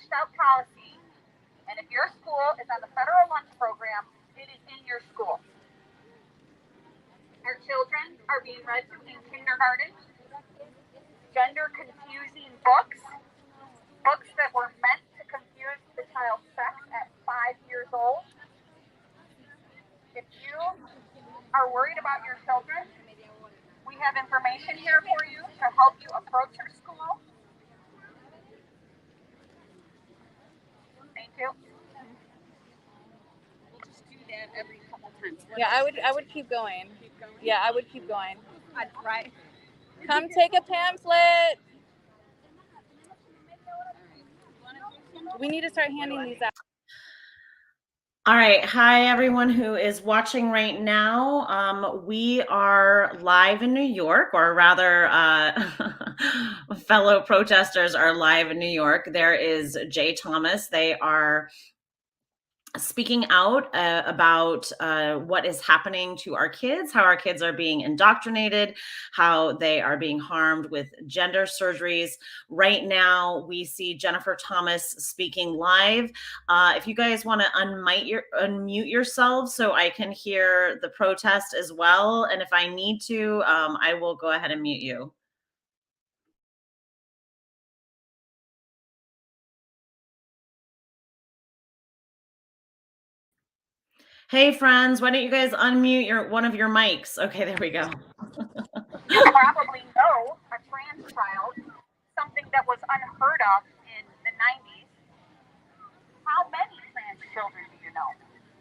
fleshed out policy, and if your school is on the federal lunch program, it is in your school. Our children are being read to in kindergarten gender confusing books that were meant to confuse the child's sex at 5 years old. If you are worried about your children, we have information here for you to help you approach your school. Thank you. We'll just do that every couple times. Yeah, I would keep going. Keep going? Yeah, I would keep going. I'd try. Come take a pamphlet. We need to start handing these out. All right. Hi, everyone who is watching right now. We are live in New York, or rather, fellow protesters are live in New York. There is Jay Thomas. They are speaking out about what is happening to our kids, how our kids are being indoctrinated, how they are being harmed with gender surgeries. Right now, we see Jennifer Thomas speaking live. If you guys want to unmute yourselves so I can hear the protest as well. And if I need to, I will go ahead and mute you. Hey friends, why don't you guys unmute one of your mics? Okay, there we go. You probably know a trans child, something that was unheard of in the 90s. How many trans children do you know?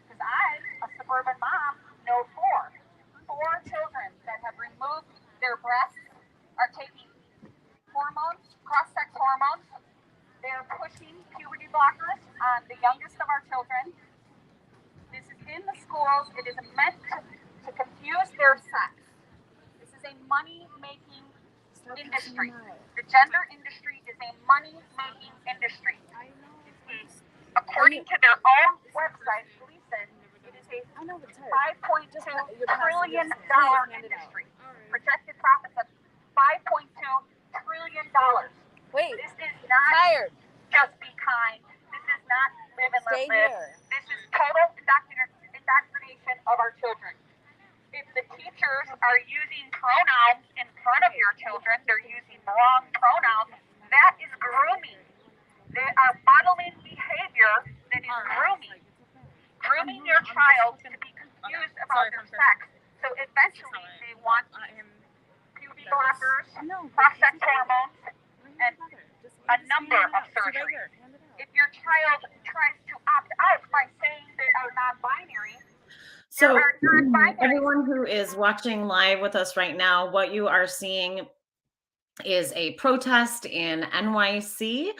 Because I, a suburban mom, know 4. 4 children that have removed their breasts, are taking hormones, cross-sex hormones. They're pushing puberty blockers on the youngest of our children. This is in the schools. It is meant to confuse their sex. This is a money-making industry. The gender industry is a money-making industry. According to their own website, Gleason, it is a $5.2 trillion industry. Projected profits of $5.2 trillion. Wait, this is not just be kind. This is not live and let live. This is total indoctrination of our children. If the teachers are using pronouns in front of your children, they're using the wrong pronouns, that is grooming. They are modeling behavior that is grooming. Grooming your child to be confused about their sex. So eventually they want puberty blockers, cross-sex hormones, and a number of surgeries. If your child tries to opt out by saying they are non-binary, so everyone who is watching live with us right now, what you are seeing is a protest in NYC.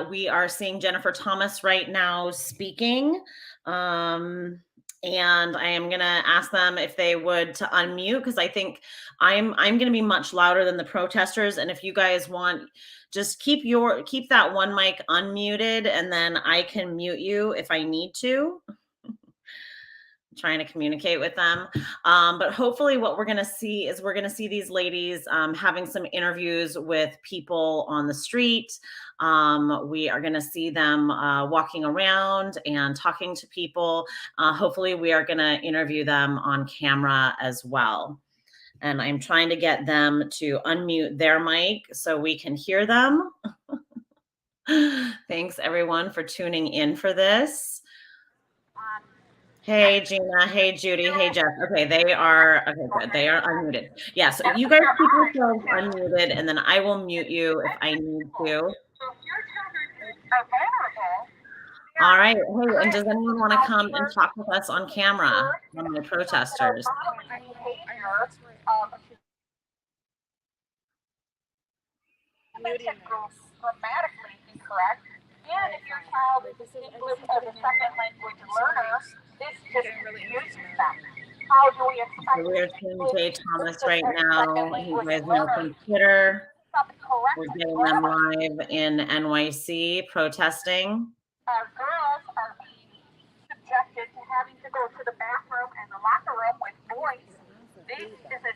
We are seeing Jennifer Thomas right now speaking. And I am going to ask them if they would to unmute, because I think I'm going to be much louder than the protesters. And if you guys want, just keep that one mic unmuted, and then I can mute you if I need to. Trying to communicate with them. But hopefully what we're going to see is these ladies having some interviews with people on the street. We are going to see them walking around and talking to people. Hopefully we are going to interview them on camera as well. And I'm trying to get them to unmute their mic so we can hear them. Thanks everyone for tuning in for this. Hey, Gina. Hey, Judy. Hey, Jeff. Okay, they are good. They are unmuted. Yeah, so you guys keep yourselves unmuted, and then I will mute you if I need to. All right. Hey, and does anyone want to come and talk with us on camera, one of the protesters? Grammatically incorrect, and if your child is English as a second language learner, this just confuses them. How do we expect? So we're seeing Jay Thomas right now. You guys know from Twitter. We're getting them live in NYC protesting. Our girls are being subjected to having to go to the bathroom and the locker room with boys. This is a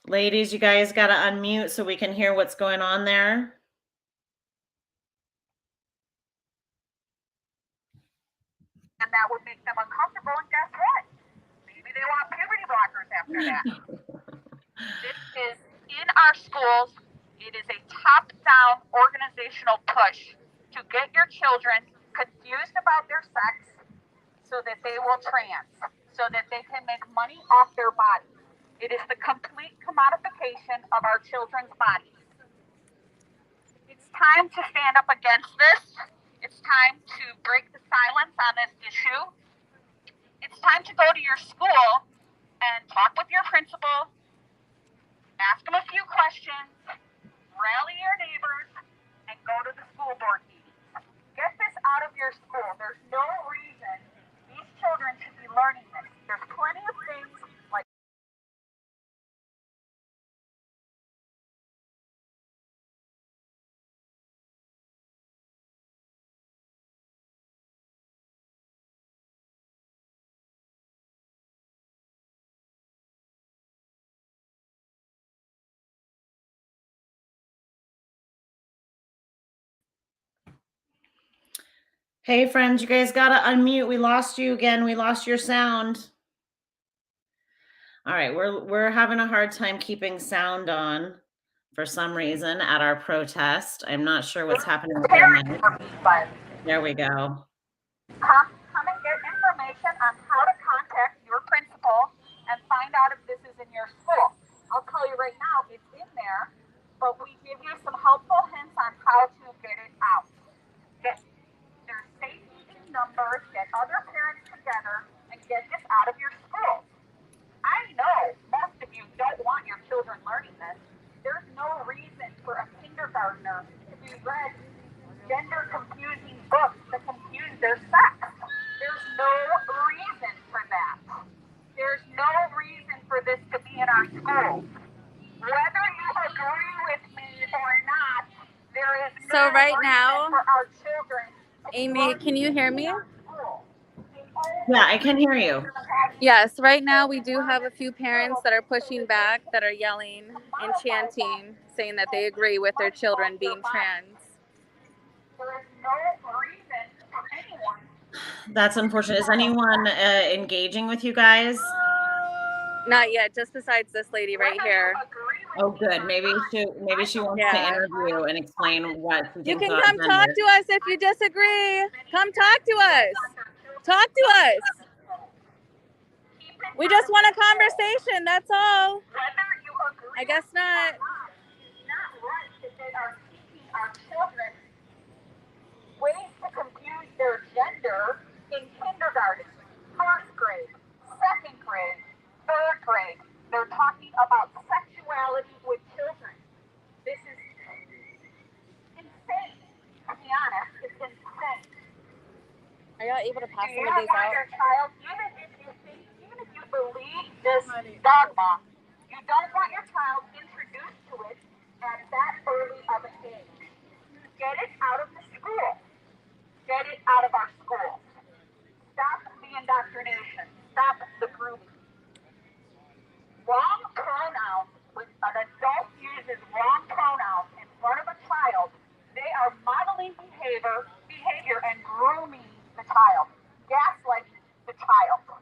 Ladies, you guys got to unmute so we can hear what's going on there. And that would make them uncomfortable, and guess what? Maybe they want puberty blockers after that. This is in our schools. It is a top-down organizational push to get your children confused about their sex so that they will trans, so that they can make money off their bodies. It is the complete commodification of our children's bodies. It's time to stand up against this. It's time to break the silence on this issue. It's time to go to your school and talk with your principal, ask them a few questions, rally your neighbors, and go to the school board meeting. Get this out of your school. There's no reason these children should be learning this. There's plenty of things like Hey friends, you guys got to unmute. We lost you again. We lost your sound. All right, we're having a hard time keeping sound on for some reason at our protest. I'm not sure what's happening with their mic. There we go. come and get information on how to contact your principal and find out if this is in your school. I'll tell you right now, it's in there, but we give you some helpful hints on how to get it out. Get their safety in numbers, get other parents together, and get this out of your schools. I know most of you don't want your children learning this. There's no reason for a kindergartner to be read gender-confusing books that confuse their sex. There's no reason for that. There's no reason for this to be in our schools. Whether you agree with me or not, there is no So right reason now, for our children to Amy, can you hear me? Yeah, I can hear you. Yes, right now we do have a few parents that are pushing back, that are yelling and chanting, saying that they agree with their children being trans. There is no reason for anyone. That's unfortunate. Is anyone engaging with you guys? Not yet, just besides this lady right here. Oh, good. Maybe she wants to interview and explain what she You thinks can about come gender. talk to us if you disagree. Come talk to us. Talk to us. We just want a conversation, that's all. I guess not. It's not right that they are teaching our children ways to confuse their gender in kindergarten, first grade, second grade, third grade. They're talking about sexuality with children. This is insane. To be honest, it's insane. Are y'all able to pass Do you some of these want out? your child, even if you believe this dogma, you don't want your child introduced to it at that early of an age. Get it out of the school. Get it out of our schools. Stop the indoctrination. Stop the grooming. Wrong pronouns, when an adult uses wrong pronouns in front of a child, they are modeling behavior and grooming the child, gaslighting the child.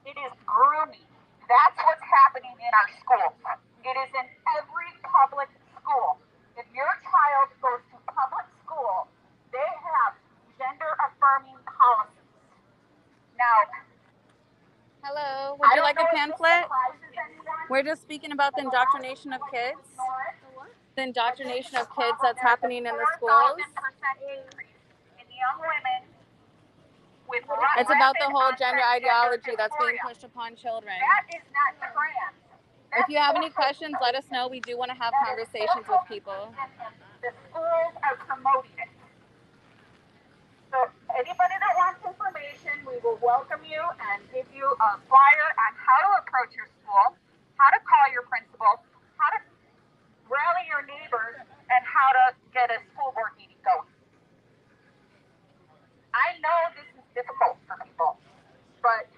It is grooming. That's what's happening in our schools. It is in every public school. If your child goes to public school, they have gender-affirming policies. Now, Hello, would you like a pamphlet? We're just speaking about the indoctrination of kids. The indoctrination of kids that's happening in the schools. In young women with It's about the whole gender ideology that's being pushed upon children. That is not trans. If you have any questions, let us know. We do want to have conversations with people. The schools are promoting it. So anybody that wants information, we will welcome you and give you a flyer on how to approach your school, how to call your principal, how to rally your neighbors, and how to get a school board meeting going. I know this is difficult for people, but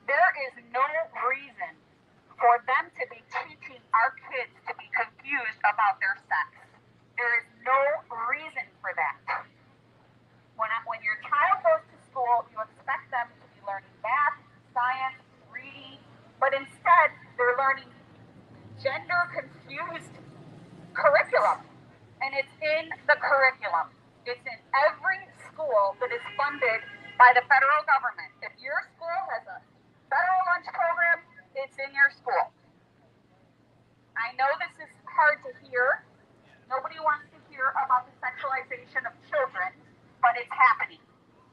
there is no reason for them to be teaching about their sex. There is no reason for that. When your child goes to school, you expect them to be learning math, science, reading, but instead they're learning gender-confused curriculum. And it's in the curriculum. It's in every school that is funded by the federal government. If your school has a federal lunch program, it's in your school. I know this is hard to hear. Nobody wants to hear about the sexualization of children, but it's happening.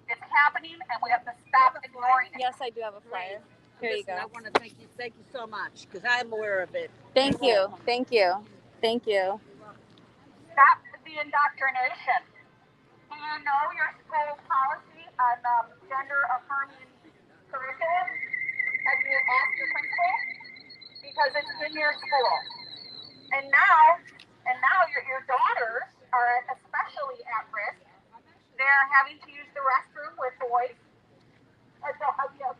It's happening, and we have to stop ignoring it. Yes, I do have a flyer. Here you Listen, I go. want to thank you so much, because I'm aware of it. Thank you. Thank you. Thank you. Stop the indoctrination. Do you know your school policy on gender affirming curriculum? Have you asked your principal? Because it's in your school. And now your daughters are especially at risk. They're having to use the restroom with boys. A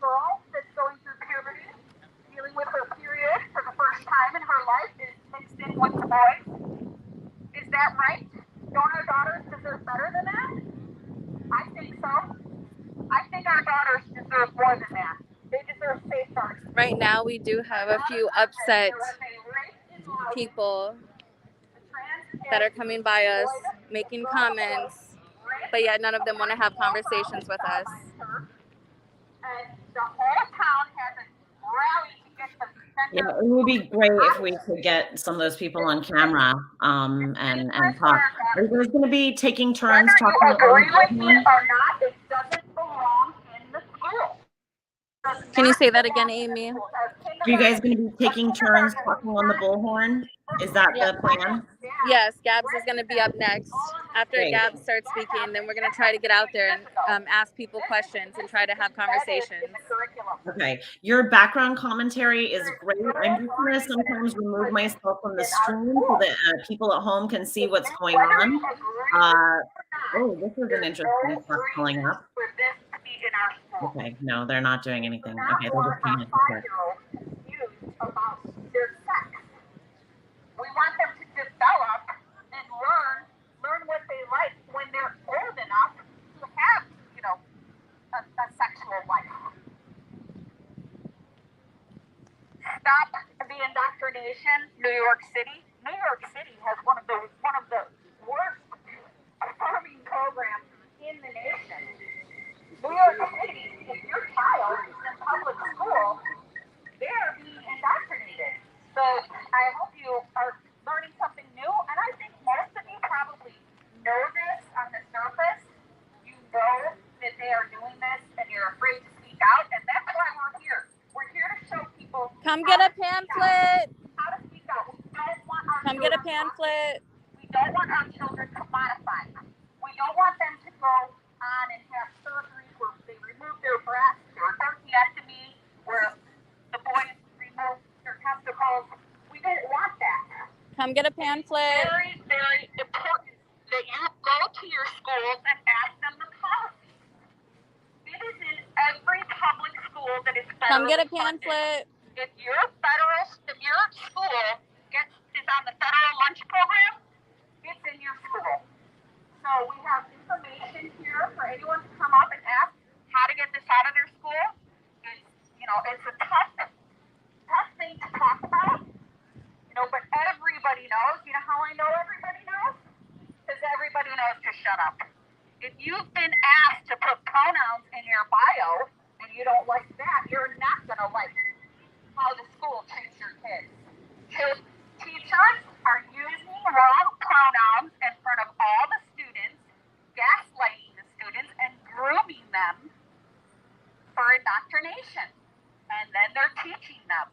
girl that's going through puberty, dealing with her period for the first time in her life, is mixed in with the boys. Is that right? Don't our daughters deserve better than that? I think so. I think our daughters deserve more than that. They deserve safeguards. Right now, we do have a few upset people that are coming by us, making comments, but yet none of them want to have conversations with us. And the whole town has a rally to get the Yeah, it would be great if we could get some of those people on camera and talk. Are you guys going to be taking turns Whether talking you agree about with me or not, it doesn't belong in the school. Can you say that again, Amy? Are you guys going to be taking turns talking on the bullhorn? Is that the plan? Yes, Gabs is going to be up next. After Great. Gabs starts speaking, then we're going to try to get out there and ask people questions and try to have conversations. Okay, your background commentary is great. I'm just going to sometimes remove myself from the stream so that people at home can see what's going on. Oh, this is an interesting stuff pulling up. Okay, no, they're not doing anything. Okay, they're just being interested. About their sex. We want them to develop and learn what they like when they're old enough to have, a sexual life. Stop the indoctrination, New York City. New York City has one of the worst affirming programs in the nation. New York City, if your child is in public school, they're being indoctrinated. So I hope you are learning something new, and I think most of you probably know this on the surface. You know that they are doing this, and you're afraid to speak out, and that's why we're here. We're here to show people. Come get a pamphlet. How to speak out. We don't want our Come get a pamphlet. We don't want our children commodified. We don't want them to go on and have surgeries where they remove their breasts or orchiectomy, where the boys remove their testicles. We didn't want that. Come get a pamphlet. Very, very important that you go to your schools and ask them the policy. It is in every public school that is federally Come get a funded. pamphlet. If your school is on the federal lunch program, it's in your school. So we have information here for anyone to come up and ask how to get this out of their school. It's a tough thing to talk about, but everybody knows. You know how I know everybody knows? Because everybody knows to shut up. If you've been asked to put pronouns in your bio and you don't like that, you're not going to like how the school treats your kids. Teachers are using wrong pronouns in front of all the students, gaslighting the students, and grooming them for indoctrination. And then they're teaching them.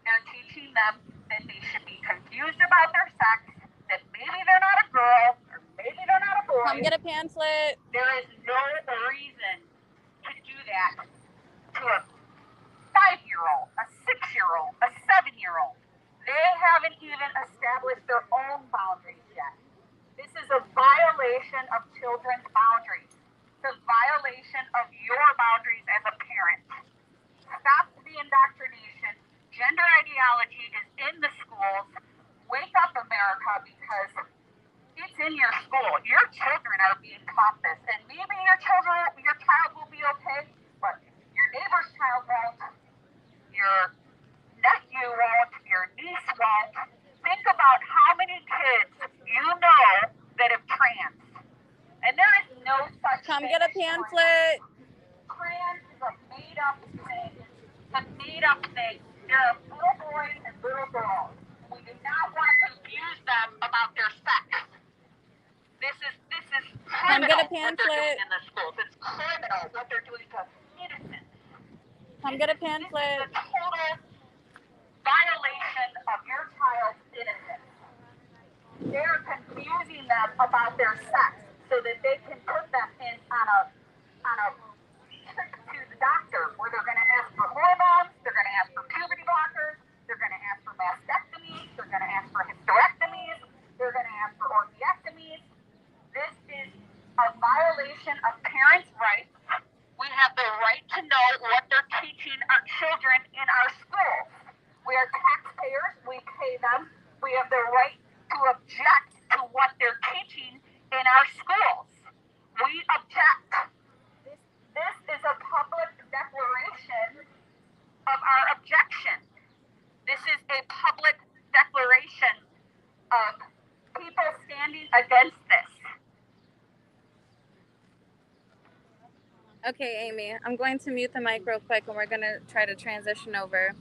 They're teaching them that they should be confused about their sex, that maybe they're not a girl, or maybe they're not a boy. Come get a pamphlet. There is no reason to do that to a 5-year-old, a 6-year-old, a 7-year-old. They haven't even established their own boundaries yet. This is a violation of children's boundaries. It's a violation of your boundaries as a parent. Stop the indoctrination. Gender ideology is in the schools. Wake up, America. America because it's in your school. Your children are being taught this, and maybe your child will be okay, but your neighbor's child won't, your nephew won't, your niece won't. Think about how many kids you know that have trans, and there is no such Come thing get a as pamphlet. Trans is a made-up thing. It's a made-up thing. There are little boys and little girls. We do not want to confuse them about their sex. This is Come get a criminal what they're doing pamphlet. in the schools. It's criminal what they're doing to innocents. Come get a This pamphlet. is a total violation of your child's innocence. They're confusing them about their sex so that they can put them in on a trip to the doctor where they're going to ask for hormones, they're going to ask for puberty blockers, they're going to ask for mastectomies, they're going to ask for hysterectomies, they're going to ask for orchiectomies. This is a violation of parents' rights. We have the right to know what they're teaching our children in our schools. We are taxpayers, we pay them. We have the right to object to what they're teaching in our schools. We object. This is a public declaration of our objection. This is a public declaration of people standing against this. Okay, Amy, I'm going to mute the mic real quick and we're going to try to transition over.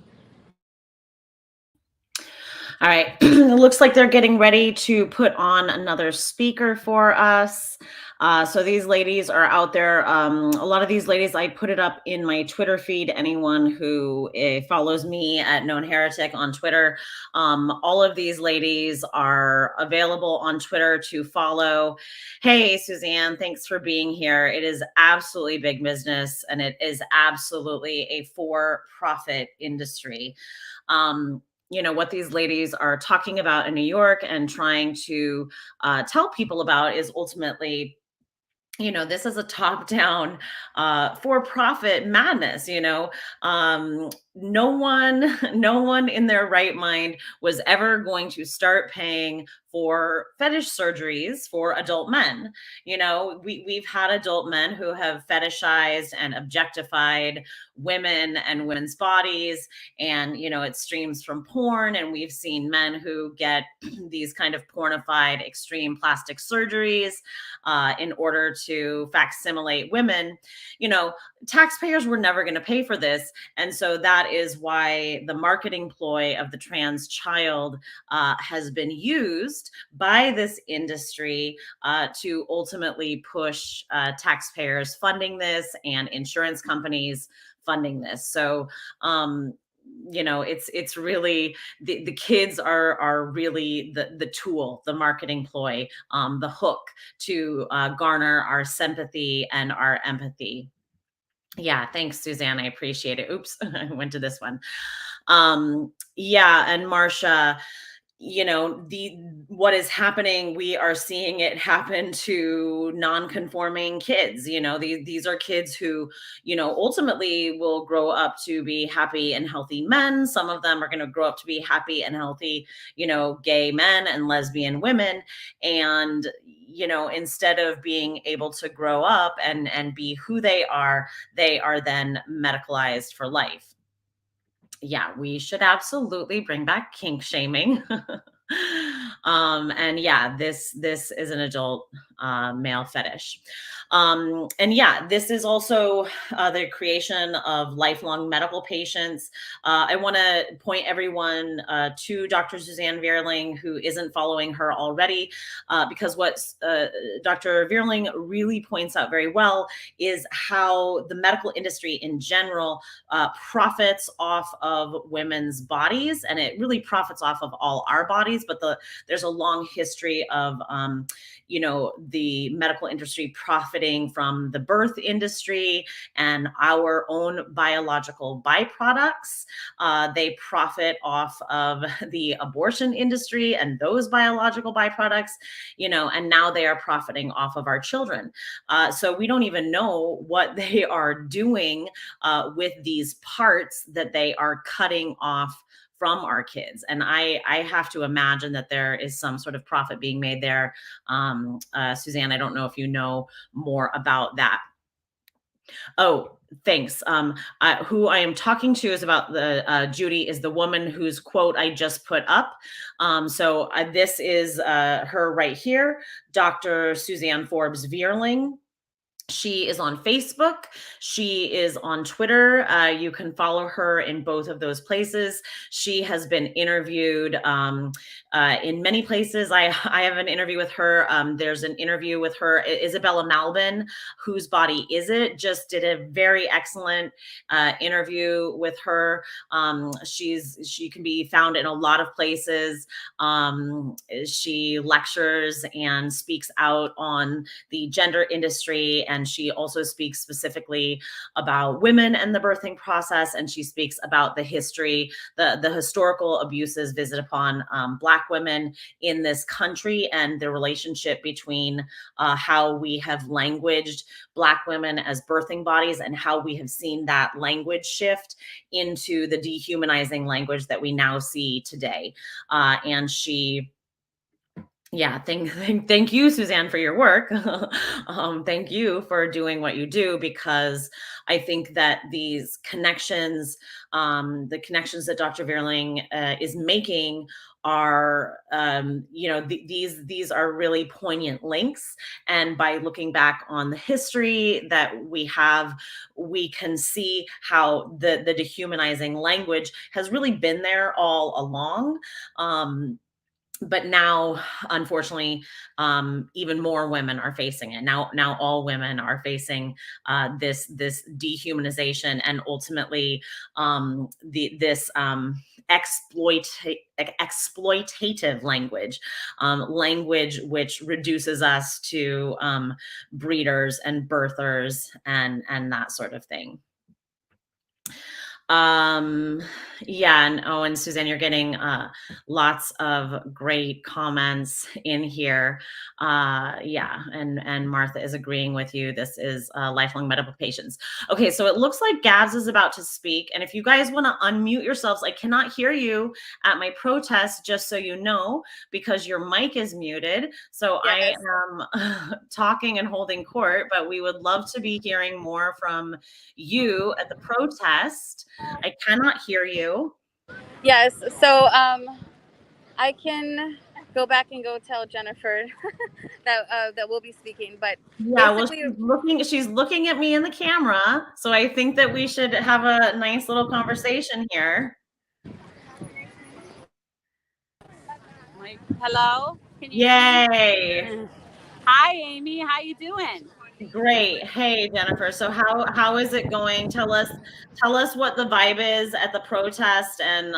All right. It looks like they're getting ready to put on another speaker for us. So these ladies are out there. A lot of these ladies, I put it up in my Twitter feed. Anyone who follows me at Known Heretic on Twitter, all of these ladies are available on Twitter to follow. Hey, Suzanne, thanks for being here. It is absolutely big business, and it is absolutely a for-profit industry. You know, what these ladies are talking about in New York and trying to tell people about is ultimately, you know, this is a top-down for-profit madness. You know, no one in their right mind was ever going to start paying for fetish surgeries for adult men. You know, we've had adult men who have fetishized and objectified women and women's bodies, and you know, it streams from porn, and we've seen men who get these kind of pornified extreme plastic surgeries in order to facsimilate women. You know, taxpayers were never going to pay for this, and so that is why the marketing ploy of the trans child has been used by this industry to ultimately push taxpayers funding this and insurance companies funding this. So, you know, it's really the kids are really the tool, the marketing ploy, the hook to garner our sympathy and our empathy. Yeah, thanks, Suzanne. I appreciate it. Oops, I went to this one. Yeah, and Marcia, you know, what is happening, we are seeing it happen to non-conforming kids. You know, these are kids who, you know, ultimately will grow up to be happy and healthy men. Some of them are going to grow up to be happy and healthy, you know, gay men and lesbian women. And, you know, instead of being able to grow up and be who they are then medicalized for life. Yeah, we should absolutely bring back kink shaming. And yeah, this is an adult male fetish. And yeah, this is also the creation of lifelong medical patients. I want to point everyone to Dr. Suzanne Vierling, who isn't following her already, because what Dr. Vierling really points out very well is how the medical industry in general profits off of women's bodies, and it really profits off of all our bodies. But there's a long history of, you know, the medical industry profiting from the birth industry and our own biological byproducts. They profit off of the abortion industry and those biological byproducts, you know, and now they are profiting off of our children. So we don't even know what they are doing with these parts that they are cutting off from our kids. And I have to imagine that there is some sort of profit being made there. Suzanne, I don't know if you know more about that. Oh, thanks. Who I am talking to is about the Judy is the woman whose quote I just put up. This is her right here, Dr. Suzanne Forbes Vierling. She is on Facebook. She is on Twitter. You can follow her in both of those places. She has been interviewed in many places. I have an interview with her. There's an interview with her. Isabella Malbin, Whose Body Is It? Just did a very excellent interview with her. She can be found in a lot of places. She lectures and speaks out on the gender industry, and she also speaks specifically about women and the birthing process, and she speaks about the history, the historical abuses visited upon Black women in this country, and the relationship between how we have languaged Black women as birthing bodies and how we have seen that language shift into the dehumanizing language that we now see today. And she thank you, Suzanne, for your work. Thank you for doing what you do, because I think that these connections, the connections that Dr. Vierling is making are, these are really poignant links. And by looking back on the history that we have, we can see how the dehumanizing language has really been there all along. But now, unfortunately, even more women are facing it. Now all women are facing this dehumanization, and ultimately this exploitative language, language which reduces us to breeders and birthers and that sort of thing. And Suzanne, you're getting lots of great comments in here. And Martha is agreeing with you. This is lifelong medical patients. Okay, so it looks like Gabs is about to speak, and if you guys want to unmute yourselves, I cannot hear you at my protest, just so you know, because your mic is muted. So yes. I am talking and holding court, but we would love to be hearing more from you at the protest. I cannot hear you. Yes, so I can go back and go tell Jennifer that we'll be speaking. But yeah, well, she's looking at me in the camera, so I think that we should have a nice little conversation here. Hello. Can you Yay! Hi, Amy. How you doing? Great. Hey, Jennifer. So how is it going? Tell us what the vibe is at the protest, and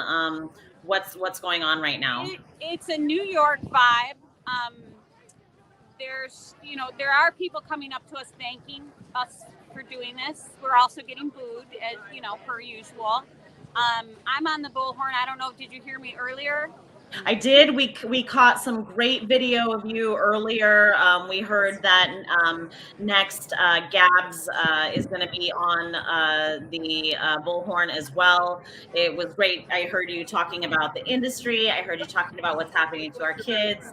what's going on right now. It's a New York vibe. There are people coming up to us thanking us for doing this. We're also getting booed, as per usual. I'm on the bullhorn. I don't know. Did you hear me earlier? I did. We caught some great video of you earlier. We heard that next Gabs is going to be on the bullhorn as well. It was great. I heard you talking about the industry. I heard you talking about what's happening to our kids.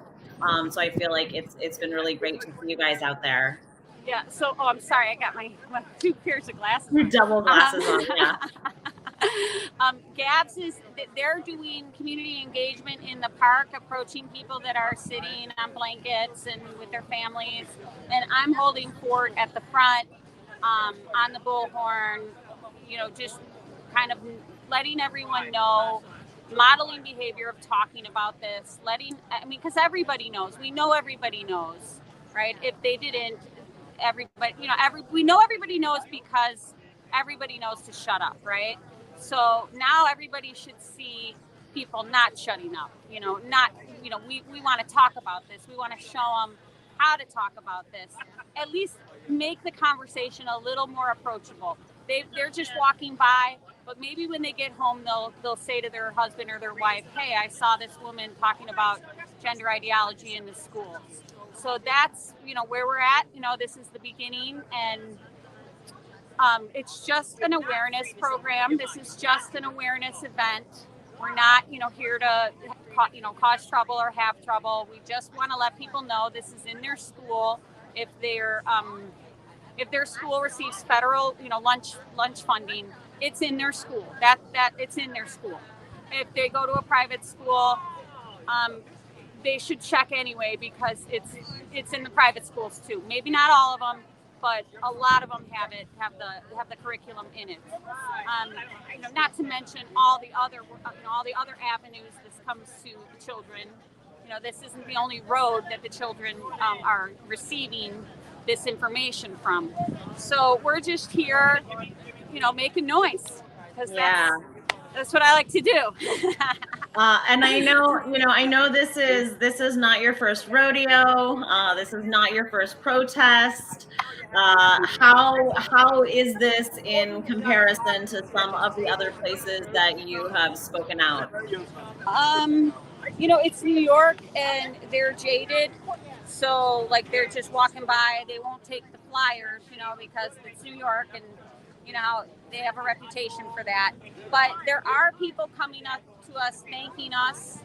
So I feel like it's been really great to see you guys out there. Yeah. So, I'm sorry. I got my 2 pairs of glasses. Your double glasses on. Yeah. Gabs they're doing community engagement in the park, approaching people that are sitting on blankets and with their families. And I'm holding court at the front on the bullhorn, just kind of letting everyone know, modeling behavior of talking about this, because everybody knows. We know everybody knows, right? If they didn't, everybody, we know everybody knows, because everybody knows to shut up, right? So now everybody should see people not shutting up, we want to talk about this. We want to show them how to talk about this, at least make the conversation a little more approachable. They're just walking by, but maybe when they get home, they'll say to their husband or their wife, hey, I saw this woman talking about gender ideology in the schools. So that's, where we're at. This is the beginning, and it's just an awareness program. This is just an awareness event. We're not, here to, cause trouble or have trouble. We just want to let people know this is in their school. If their school receives federal, lunch funding, it's in their school. That it's in their school. If they go to a private school, they should check anyway because it's in the private schools too. Maybe not all of them, but a lot of them have the curriculum in it. Not to mention all the other avenues this comes to the children. This isn't the only road that the children are receiving this information from. So we're just here, making noise because that's what I like to do. And I know this is not your first rodeo. This is not your first protest. How is this in comparison to some of the other places that you have spoken out? It's New York and they're jaded. So like they're just walking by, they won't take the flyers, because it's New York and they have a reputation for that. But there are people coming up to us thanking us.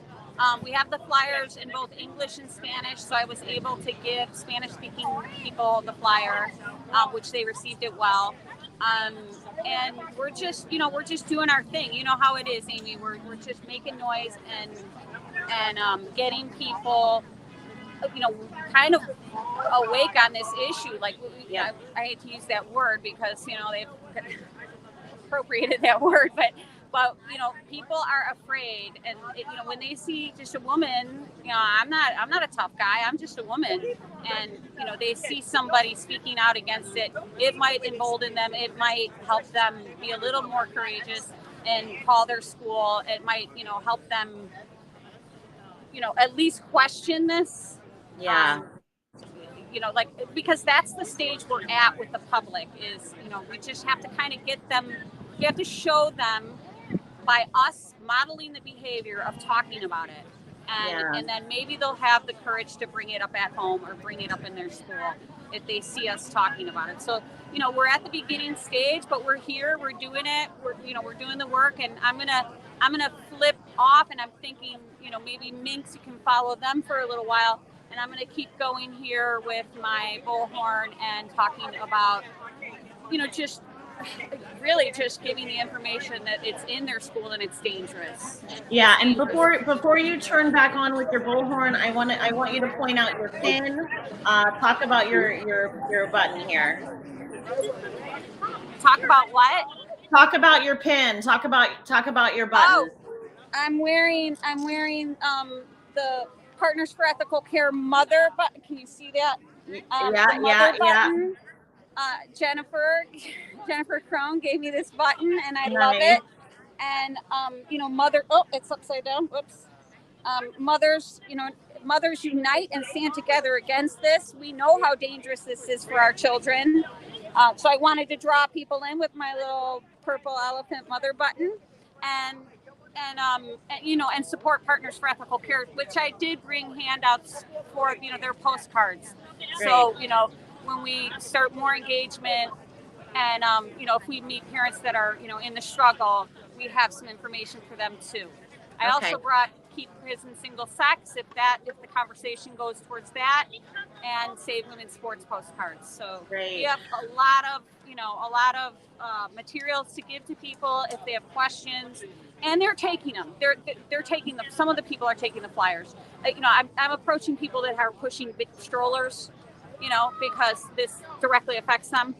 We have the flyers in both English and Spanish, so I was able to give Spanish-speaking people the flyer, which they received it well. And we're just doing our thing. You know how it is, Amy. We're just making noise and getting people, kind of awake on this issue. Like, I hate to use that word because they've appropriated that word, but people are afraid, and when they see just a woman, I'm not a tough guy. I'm just a woman, and they see somebody speaking out against it. It might embolden them. It might help them be a little more courageous and call their school. It might help them at least question this. Because that's the stage we're at with the public is, we just have to kind of get them, we have to show them by us modeling the behavior of talking about it. And then maybe they'll have the courage to bring it up at home or bring it up in their school if they see us talking about it. So, we're at the beginning stage, but we're here, we're doing it, we're doing the work, and I'm gonna flip off, and I'm thinking, maybe Minx, you can follow them for a little while. And I'm going to keep going here with my bullhorn and talking about, just really just giving the information that it's in their school and it's dangerous. Yeah, and before you turn back on with your bullhorn, I want you to point out your pin. Talk about your button here. Talk about what? Talk about your pin. Talk about your button. Oh, I'm wearing the Partners for Ethical Care mother button. Can you see that? Button. Jennifer Crone gave me this button, and I love it. And mother. Oh, it's upside down. Whoops. Mothers unite and stand together against this. We know how dangerous this is for our children. So I wanted to draw people in with my little purple elephant mother button, and support Partners for Ethical Care, which I did bring handouts for, their postcards. Great. So, when we start more engagement and, if we meet parents that are, in the struggle, we have some information for them too. I also brought Keep Prison Single Sex, if the conversation goes towards that, and Save Women's Sports postcards. So Great. We have a lot of materials to give to people if they have questions. And they're taking them. They're taking them. Some of the people are taking the flyers. I'm approaching people that are pushing big strollers, because this directly affects them.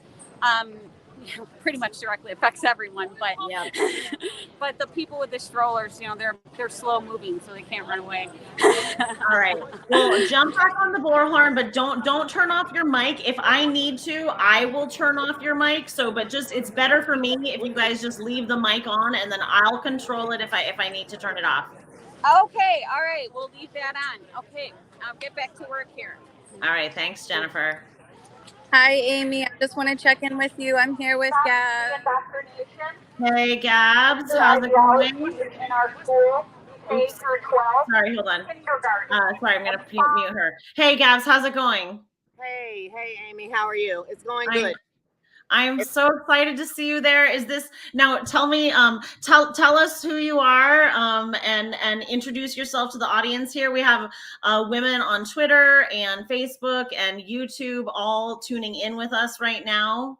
Pretty much directly affects everyone, but but the people with the strollers, they're slow moving, so they can't run away. All right. Well, jump back on the bullhorn, but don't turn off your mic. If I need to, I will turn off your mic. But it's better for me if you guys just leave the mic on, and then I'll control it if I need to turn it off. Okay. All right. We'll leave that on. Okay. I'll get back to work here. All right. Thanks, Jennifer. Hi, Amy. I just want to check in with you. I'm here with Gabs. Hey, Gabs. How's it going? In our school, K through 12. Sorry, hold on. Kindergarten. Sorry, I'm going to mute her. Hey, Gabs. How's it going? Hey, Amy. How are you? It's going good. I'm so excited to see you there. Is this now? Tell me, tell us who you are, and introduce yourself to the audience here. We have women on Twitter and Facebook and YouTube all tuning in with us right now.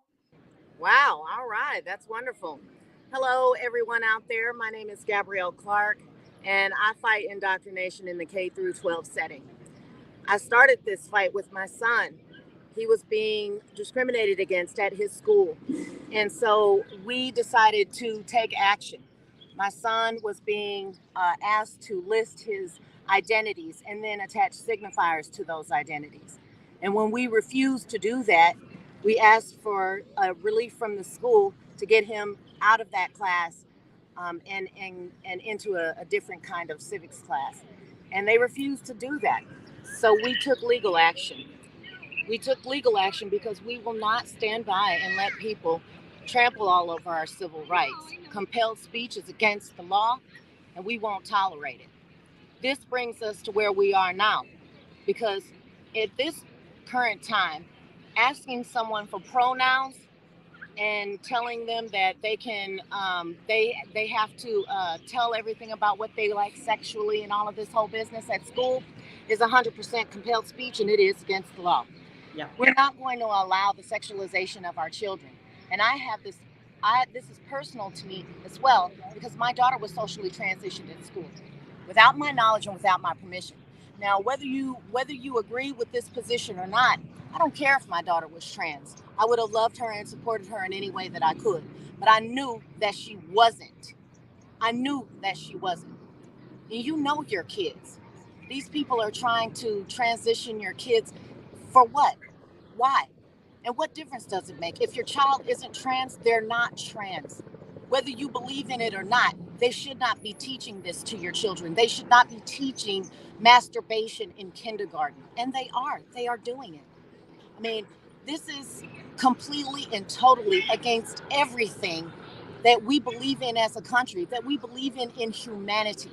Wow. All right. That's wonderful. Hello, everyone out there. My name is Gabrielle Clark, and I fight indoctrination in the K through 12 setting. I started this fight with my son. He was being discriminated against at his school. And so we decided to take action. My son was being asked to list his identities and then attach signifiers to those identities. And when we refused to do that, we asked for relief from the school to get him out of that class and into a different kind of civics class. And they refused to do that. So we took legal action. We took legal action because we will not stand by and let people trample all over our civil rights. Compelled speech is against the law, and we won't tolerate it. This brings us to where we are now, because at this current time, asking someone for pronouns and telling them that they can they have to tell everything about what they like sexually and all of this whole business at school is 100% compelled speech, and it is against the law. Yeah. We're not going to allow the sexualization of our children. And this is personal to me as well, because my daughter was socially transitioned at school without my knowledge and without my permission. Now, whether you agree with this position or not, I don't care if my daughter was trans. I would have loved her and supported her in any way that I could. But I knew that she wasn't. And you know your kids. These people are trying to transition your kids for what? Why? And what difference does it make? If your child isn't trans, they're not trans. Whether you believe in it or not, they should not be teaching this to your children. They should not be teaching masturbation in kindergarten. And they are doing it. I mean, this is completely and totally against everything that we believe in as a country, that we believe in humanity.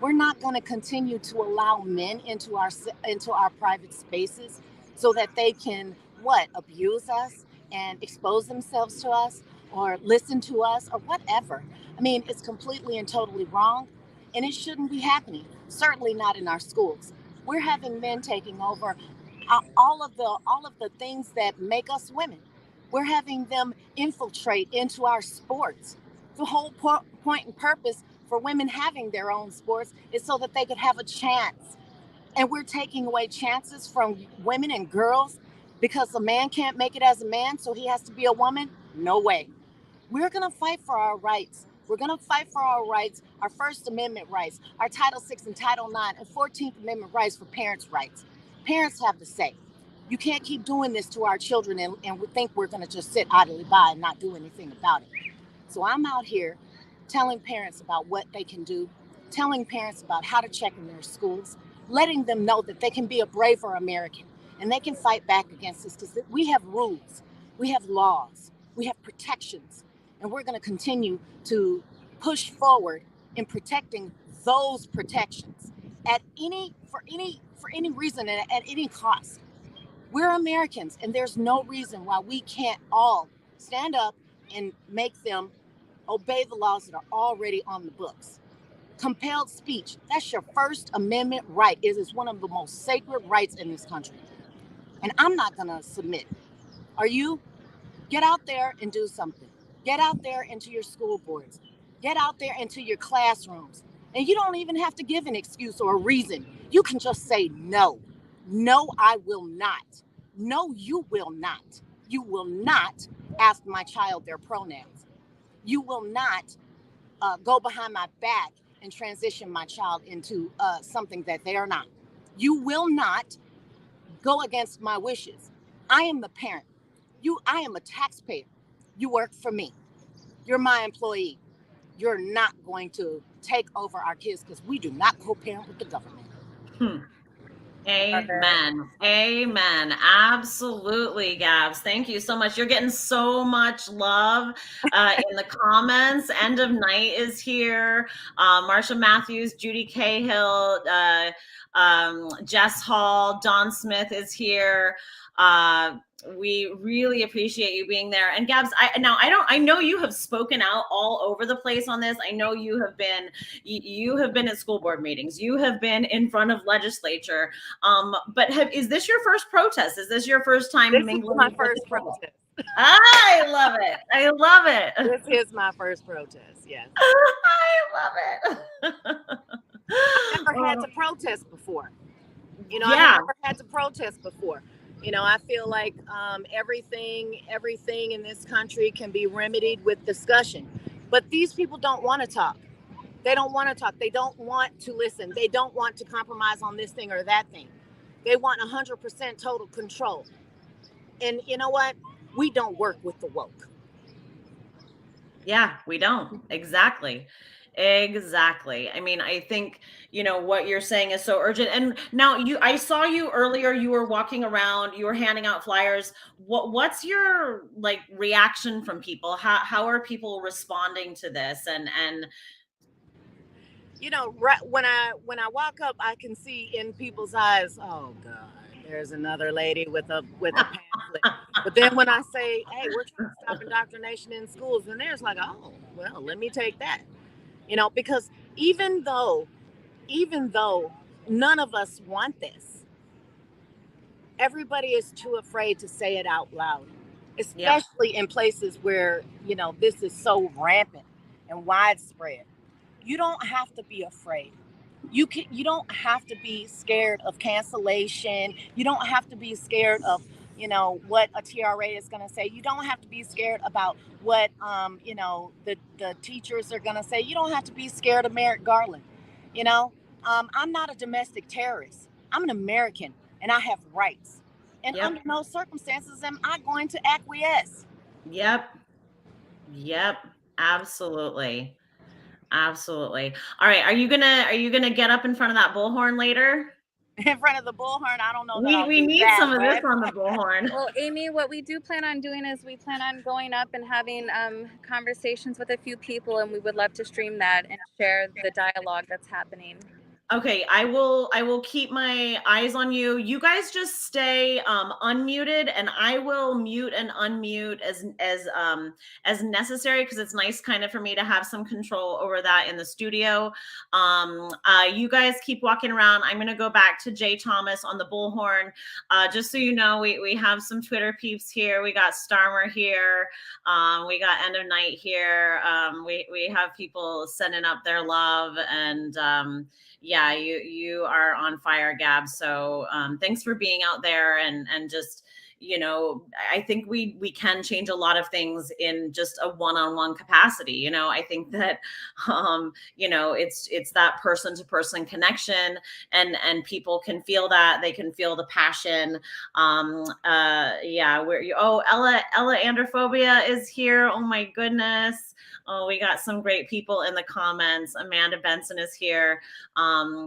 We're not going to continue to allow men into our private spaces so that they can abuse us and expose themselves to us or listen to us or whatever. I mean, it's completely and totally wrong, and it shouldn't be happening. Certainly not in our schools. We're having men taking over all of the things that make us women. We're having them infiltrate into our sports. The whole point and purpose for women having their own sports is so that they could have a chance. And we're taking away chances from women and girls because a man can't make it as a man, so he has to be a woman? No way. We're going to fight for our rights. We're going to fight for our rights, our First Amendment rights, our Title VI and Title IX and 14th Amendment rights for parents' rights. Parents have to say. You can't keep doing this to our children and we think we're going to just sit idly by and not do anything about it. So I'm out here telling parents about what they can do, telling parents about how to check in their schools, letting them know that they can be a braver American and they can fight back against this because we have rules, we have laws, we have protections, and we're going to continue to push forward in protecting those protections for any reason and at any cost. We're Americans, and there's no reason why we can't all stand up and make them obey the laws that are already on the books. Compelled speech, that's your First Amendment right. It is one of the most sacred rights in this country. And I'm not going to submit. Are you? Get out there and do something. Get out there into your school boards. Get out there into your classrooms. And you don't even have to give an excuse or a reason. You can just say no. No, I will not. No, you will not. You will not ask my child their pronouns. You will not go behind my back and transition my child into something that they are not. You will not go against my wishes. I am the parent. I am a taxpayer. You work for me. You're my employee. You're not going to take over our kids because we do not co-parent with the government. Amen. Amen. Absolutely, Gabs. Thank you so much. You're getting so much love in the comments. End of Night is here. Marsha Matthews, Judy Cahill, Jess Hall, Don Smith is here. We really appreciate you being there. And Gabs, I know you have spoken out all over the place on this. I know you have been at school board meetings. You have been in front of legislature. But is this your first protest? Is this your first time This mingling? is my first protest. I love it. I love it. This is my first protest. Yes. I love it. I never had to protest before. You know, Yeah. I never had to protest before. You know, I feel like everything in this country can be remedied with discussion. But these people don't want to talk. They don't want to talk. They don't want to listen. They don't want to compromise on this thing or that thing. They want 100% total control. And you know what? We don't work with the woke. Yeah, we don't. Exactly. I mean, I think, what you're saying is so urgent. And now I saw you earlier, you were walking around, you were handing out flyers. What's your reaction from people? How are people responding to this? And right when I walk up, I can see in people's eyes, oh God, there's another lady with a pamphlet. But then when I say, hey, we're trying to stop indoctrination in schools, then there's like, oh, well, let me take that. Because even though none of us want this, everybody is too afraid to say it out loud, especially in places where, this is so rampant and widespread. You don't have to be afraid. You don't have to be scared of cancellation. You don't have to be scared of, what a TRA is going to say. You don't have to be scared about what, the teachers are going to say. You don't have to be scared of Merrick Garland. I'm not a domestic terrorist. I'm an American and I have rights. And under no circumstances am I going to acquiesce. Yep. Absolutely. All right. Are you gonna get up in front of that bullhorn later? In front of the bullhorn, I don't know. We need some of this on the bullhorn. Well, Amy, what we do plan on doing is we plan on going up and having conversations with a few people, and we would love to stream that and share the dialogue that's happening. Okay, I will keep my eyes on you. You guys just stay unmuted, and I will mute and unmute as necessary, because it's nice kind of for me to have some control over that in the studio. You guys keep walking around. I'm gonna go back to Jay Thomas on the bullhorn. Just so you know, we have some Twitter peeps here. We got Starmer here. We got End of Night here. We have people sending up their love, and yeah, you are on fire, Gab. So thanks for being out there and just, I think we can change a lot of things in just a one-on-one capacity. I think that, it's that person-to-person connection, and people can feel that. They can feel the passion. Yeah, Ella Androphobia is here. Oh my goodness. Oh, we got some great people in the comments. Amanda Benson is here.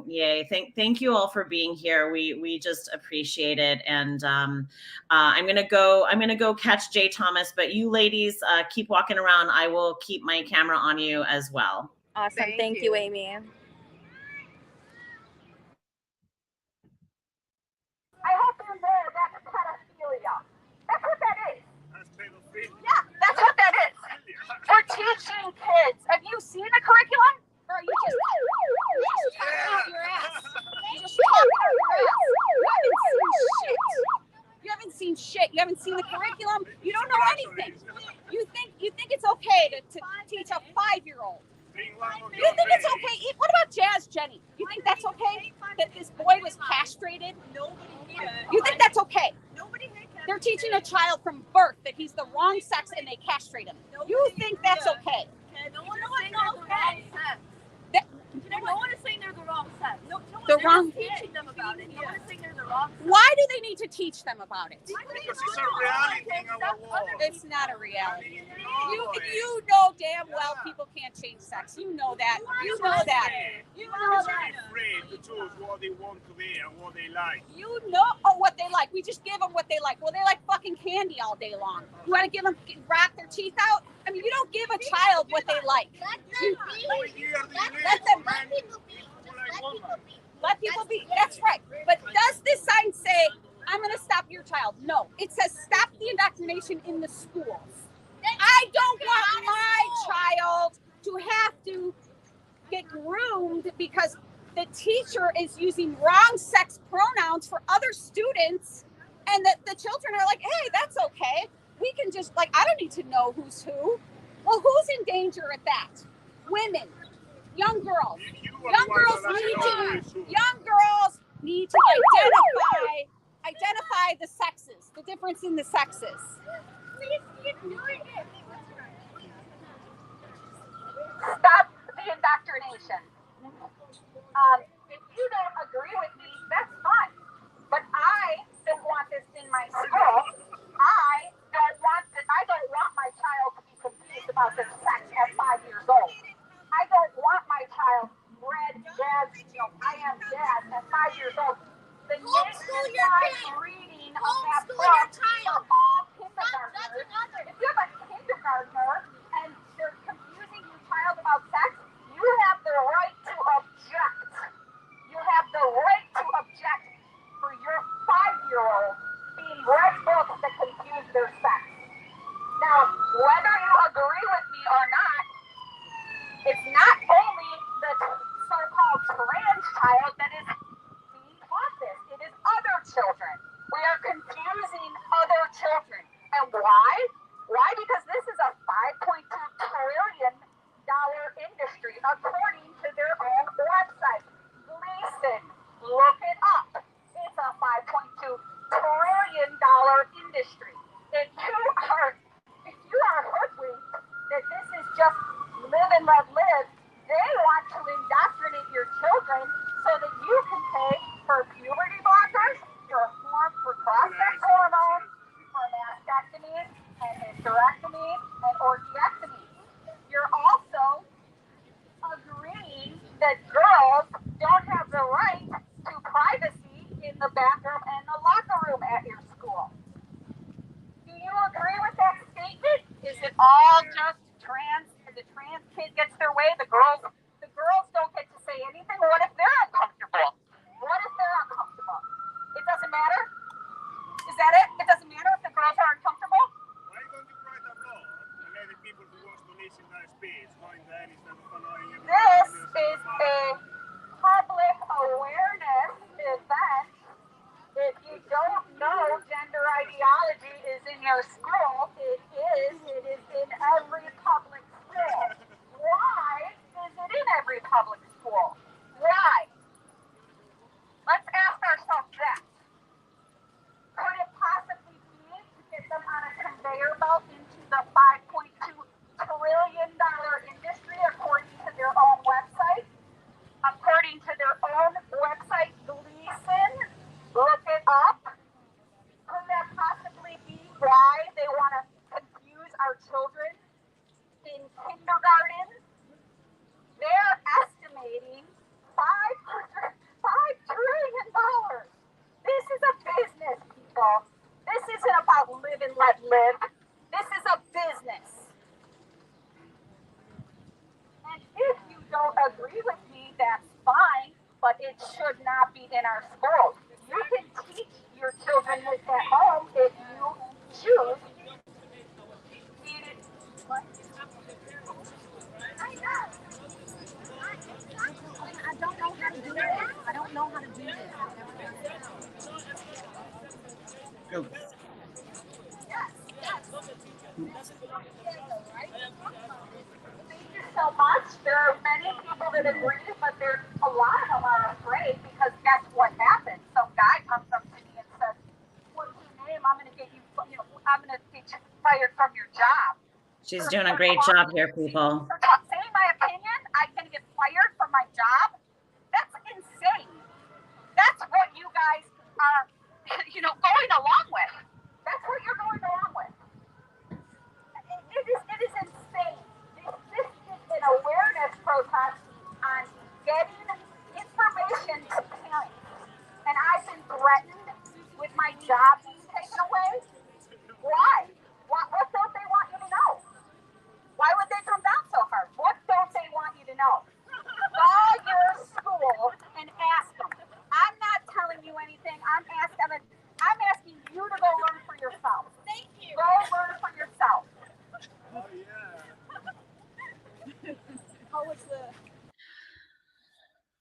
Yay. Thank you all for being here. We just appreciate it. And I'm gonna go catch Jay Thomas, but you ladies keep walking around. I will keep my camera on you as well. Awesome. Thank you, Amy. I hope you're there. That's pedophilia. That's what that is. That's pedophilia. Yeah, that's what that is. We're teaching kids. Have you seen the curriculum? Or are you just talking out your ass? You just talking out your ass. You haven't seen shit. You haven't seen the curriculum. You don't know anything. You think it's okay to teach a 5-year-old? You think it's okay? What about Jazz Jenny? You think that's okay that this boy was castrated? You think that's okay? They're teaching a child from birth that he's the wrong sex and they castrate him. You think that's okay? No one is saying they're the wrong sex. No one is saying they're the wrong sex. No one is teaching them about it. No one is saying they're the wrong sex. Why do they need to teach them about it? Because it's a reality in our world. It's not a reality. You know damn well people can't change sex. You know that. You know that. You know that. They're afraid to choose what they want to be and what they like. You know what they like. We just give them what they like. Well, they like fucking candy all day long. You want to give them rock their teeth out? I mean, you don't give a child what they like. Let people be. That's right. But does this sign say, I'm going to stop your child? No. It says stop the indoctrination in the schools. I don't want my child to have to get groomed because the teacher is using wrong sex pronouns for other students, and that the children are like, hey, that's okay. We can just, like, I don't need to know who's who. Well, who's in danger at that? Women, young girls. Young girls need to identify the sexes, the difference in the sexes. Stop the indoctrination. If you don't agree with me, that's fine. But I don't want this in my school. I don't want my child to be confused about their sex at 5 years old. I don't want my child read dad, I am dad at 5 years old. The nationwide reading of that book for all kindergartners. If you have a kindergartner and they're confusing your child about sex, you have the right to object. You have the right to object for your 5-year-old being read books that confuse their sex. Now, whether you agree with me or not, it's not only the so-called trans child that is being taught this. It is other children. We are confusing other children. And why? Why? Because this is a $5.2 trillion industry, according to their own website. Listen, look it up. It's a $5.2 trillion industry. If you are hoodwinked that this is just live and let live, they want to indoctrinate your children so that you can pay for puberty blockers, for cross-sex hormones, for mastectomies, and hysterectomies, and orchiectomies. You're also agreeing that girls don't have the right to privacy in the bathroom and the locker room at your school. Do you agree with that statement? Is it all just the trans kid gets their way, the girls don't get to say anything? What if they're uncomfortable? It doesn't matter? Is that it? It doesn't matter if the girls are uncomfortable? Why don't you write a law and let the people who want to listen to their speech going there instead of following everyone? This is a public awareness event. If you don't know gender ideology is in your school, it is in every public school. Why is it in every public school? Why? Let's ask ourselves that. Could it possibly be to get them on a conveyor belt into the $5.2 trillion industry according to their own website? According to their own website, Gleason, look it up. Could that possibly be why they want to confuse our children in kindergarten? They're estimating $5 trillion. This is a business, people. This isn't about live and let live. This is a business. And if you don't agree with me, that's fine, but it should not be in our schools. You can teach your children this at home if you choose. I don't know how to do that. I don't know how to do this. Thank you so much. There are many people that agree, but there's a lot of them are afraid because guess what happened? Some guy comes up to me and says, "What's your name? I'm going to get you. I'm going to get you fired from your job." She's doing a great job here, people. Saying my opinion, I can get fired from my job. That's insane. That's what you guys are, going along with. That's what you're going along with. It is insane. This is an awareness protest on getting information to parents. And I've been threatened with my job being taken away. Why? What don't they want you to know? Why would they come down so hard? What don't they want you to know? Call your school and ask them. you anything. I'm asking you to go learn for yourself. Thank you. Go learn for yourself. Oh, yeah. How was the?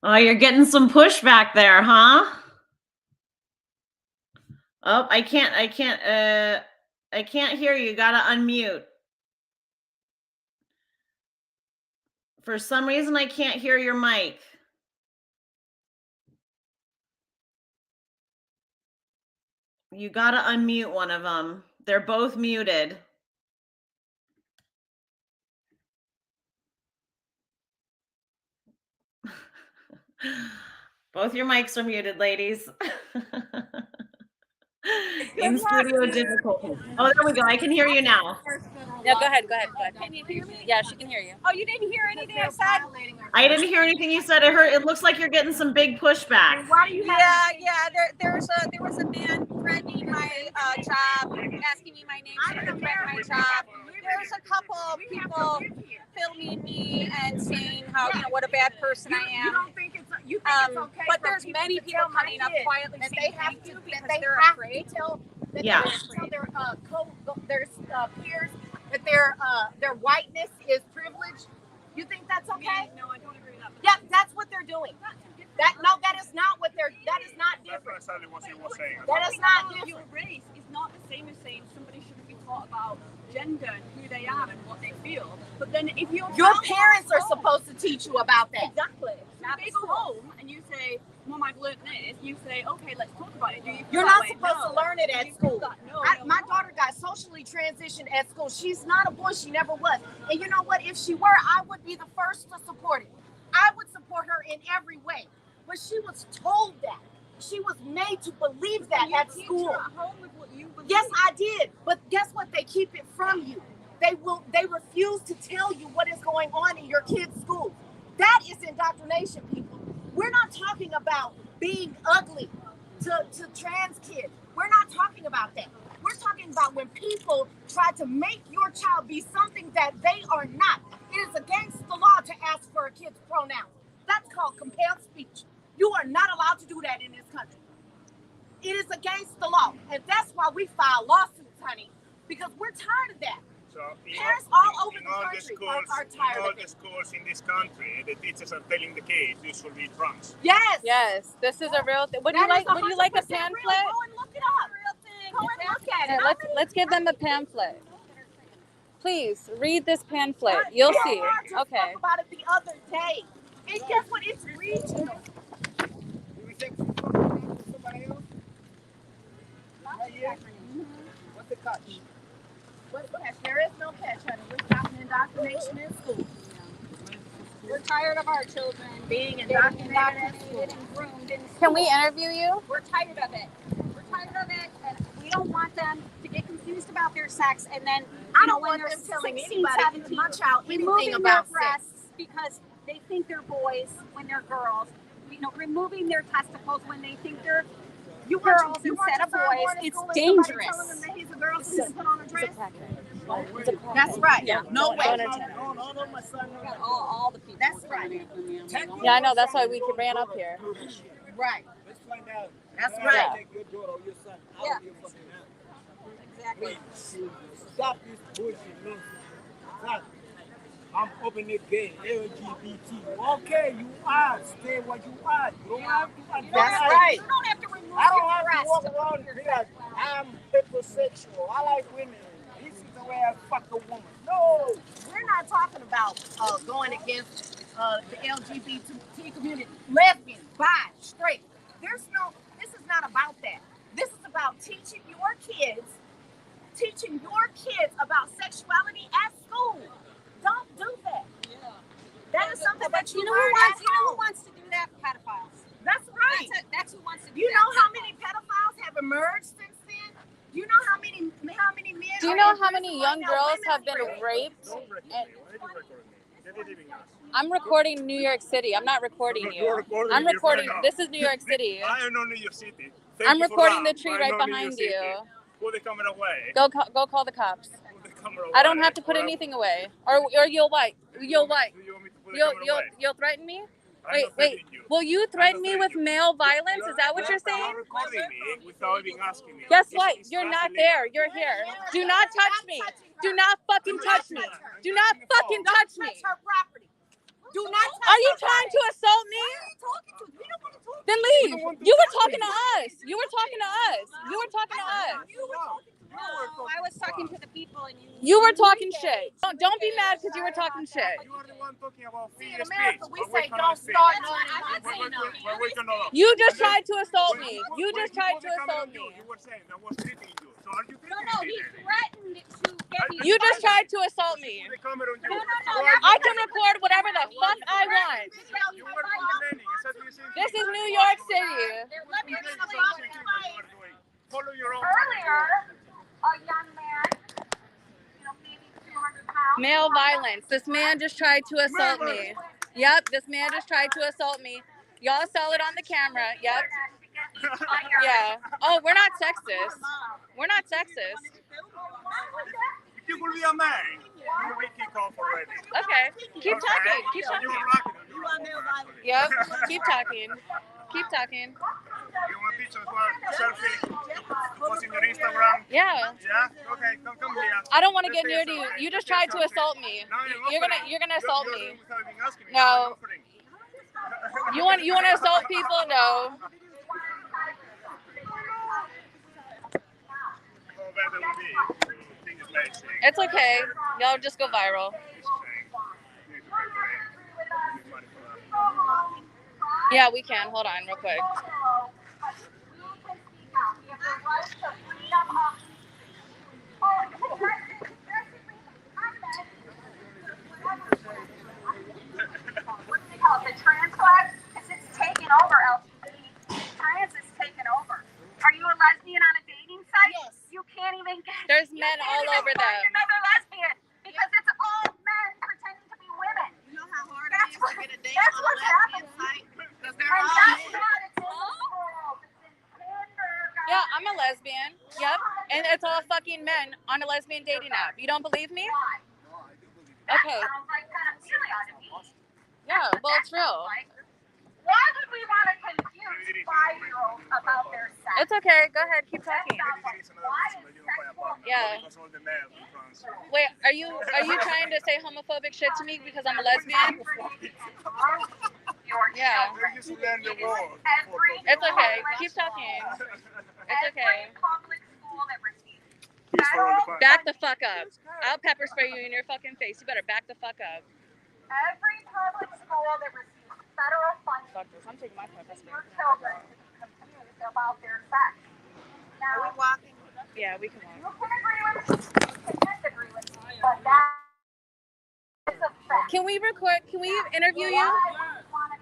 Oh, you're getting some pushback there, huh? Oh, I can't hear you. You gotta unmute. For some reason, I can't hear your mic. You gotta unmute one of them. They're both muted. Both your mics are muted, ladies. In studio difficulty. Oh, there we go. I can hear you now. Yeah, go ahead. Can you hear me? Yeah, she can hear you. Oh, you didn't hear anything I said? I didn't hear anything you said. I heard it looks like you're getting some big pushback. Why do you have Yeah. There was a man threatening my job, asking me my name, trying to threaten my job. There's a couple of people filming me and saying how what a bad person I am. You don't think it's okay? But there's many people coming up quietly that saying they have thank you to because that they they're have afraid. to tell that Yeah. they have to tell their peers that their whiteness is privilege. You think that's okay? No, I don't agree with that. Yeah, that's what they're doing. That is not what that is not That's different. exactly what he was saying. That is not Your different. race is not the same as saying somebody shouldn't be taught about gender and who they are and what they feel. But then if Your parents are supposed to teach you about that. exactly. So if they go home and you say, "Mom, I've learned this," you say, "Okay, let's talk about it." Do you feel You're that not way? supposed No. to learn it Do at you feel school. that? No, My daughter got socially transitioned at school. She's not a boy. She never was. And you know what? If she were, I would be the first to support it. I would support her in every way. But she was told that. She was made to believe that you at teach school. her at home with what you believe. Yes, I did. But guess what? They keep it from you. They refuse to tell you what is going on in your kids' school. That is indoctrination, people. We're not talking about being ugly to trans kids. We're not talking about that. We're talking about when people try to make your child be something that they are not. It is against the law to ask for a kid's pronoun. That's called compelled speech. You are not allowed to do that in this country. It is against the law. And that's why we file lawsuits, honey, because we're tired of that. So Parents all over the country are tired in all of the it. schools in this country, the teachers are telling the kids you should be trans. Yes. Yes, this is a real thing. Would you like a 100% real. pamphlet? Go and look it up. Go and look at Here, it. let's give them a pamphlet. Please read this pamphlet. You'll see. I just Okay. spoke about it the other day. And guess what? It's regional. Do we take somebody else? Not yet. What's the catch? What catch? There is no catch, honey. We're stopping indoctrination in school. We're tired of our children Being indoctrinated at school. and groomed in school. Can we interview you? We're tired of it. We're tired of it, and we don't want them to get confused about their sex, and then I don't when want they're them telling 16, anybody, 17, my child, anything removing their about sex. breasts because they think they're boys when they're girls. Removing their testicles when they think they're girls instead of boys. It's dangerous. That's right. Yeah. No Don't way. entertain. No, my son. All the people. That's right. Yeah, I know. That's why we ran up here. Right. Let's find out. That's Now, right. Take your daughter or your son out Yeah. of your fucking house. Exactly. Stop this bullshit nonsense. Stop. I'm open the gate, LGBT. Okay, you are. Stay what you are. You don't have to That's advance. right. You don't have to remove I don't your have to breasts. walk around and be like, I'm heterosexual. I like women. This is the way I fuck a woman. No. We're not talking about going against the LGBT community, lesbian, bi, straight. This is not about that. This is about teaching your kids about sexuality at school. Don't do that. That is something that you learn at You know who home. wants to do that? Pedophiles. That's right. That's who wants to do You that. know how many pedophiles have emerged since then? You know how many men? Do you are know in how prison many right young now? girls Women have been are raped? Don't record me. Why did you record me? They're leaving us. I'm recording New York City. I'm not recording You're you. recording I'm me recording. right now. This is New York City. I know New York City. Thank I'm you for recording that, the tree but I right know New York behind City. you. Put the camera away. Go call the cops. Put the camera away. I don't have to put Or anything away. Or you'll what? You'll what? Do you want me to put the camera away? You'll threaten me? Wait. Will you threaten me with male violence? Is that what you're saying? You're recording me without even asking me. Guess what? You're not there. You're here. Do not touch me. Do not fucking touch me. Do not fucking touch me. Her property. Do not touch Are you her trying to property. assault me? Talking to? We don't want to talk. Then leave. You were talking to us. You were talking to us. You were talking to us. No, I was talking to the people and you. You were talking shit. Don't be mad because you were talking shit. You are the one talking about free In speech. America, we but say cannot don't speak. start. I'm not saying no. We cannot. You just tried to assault me. You just tried to assault me. You were saying I was treating you. So are you treating No, me? he threatened to get me. You just tried to assault me. The camera on you. I can record whatever the fuck I want. You were complaining. Is that what you're saying? This is New York City. Let me explain. Follow your own. Earlier, a young man, maybe 200 pounds. Male violence. This man just tried to assault me. Yep, this man just tried to assault me. Y'all saw it on the camera. Yep. Yeah. Oh, we're not sexist. We're not sexist. If you will be a man, you will be kicked off already. Okay. Keep talking. Keep So talking. you were lucky. You are male violence. Yep. Keep talking. Keep talking. You want pictures for selfie? Post in your Instagram? Yeah. Yeah? Okay, come here. I don't want to get near to you. You just tried to assault me. You're gonna assault me. No. You want to assault people? No. It's okay. Y'all just go viral. Yeah, we can. Hold on real quick. What do they call it? The trans flag? Because it's taken over LGBT. Trans is taken over. Are you a lesbian on a dating site? Yes. You can't even get. There's men all over find them. another lesbian because it's all men pretending to be women. You know how hard That's it is what- to get a date that's on a what's lesbian happening. site? Because they're And all that's men. not it's in schools. It's in kindergarten. Yeah, I'm a lesbian. Yep. And it's all fucking men on a lesbian dating app. You don't believe me? Why? Okay. That sounds like pedophilia to me. Yeah, well, it's real. Like, why would we want to confuse 5-year-olds about their sex? It's okay. Go ahead. Keep talking. Yeah. Wait, are you trying to say homophobic shit to me because I'm a lesbian? Yeah. It's okay. Keep talking. It's okay. Public school that receives Back the fuck up. I'll pepper spray you in your fucking face. You better back the fuck up. every public school that receives federal funding Fuck this. I'm taking my pepper spray. for children to be confused about their sex. Now, Are we walking? Yeah, we can you walk. can agree with me, you can disagree with me, but that is a fact. Can we record? Can we interview you?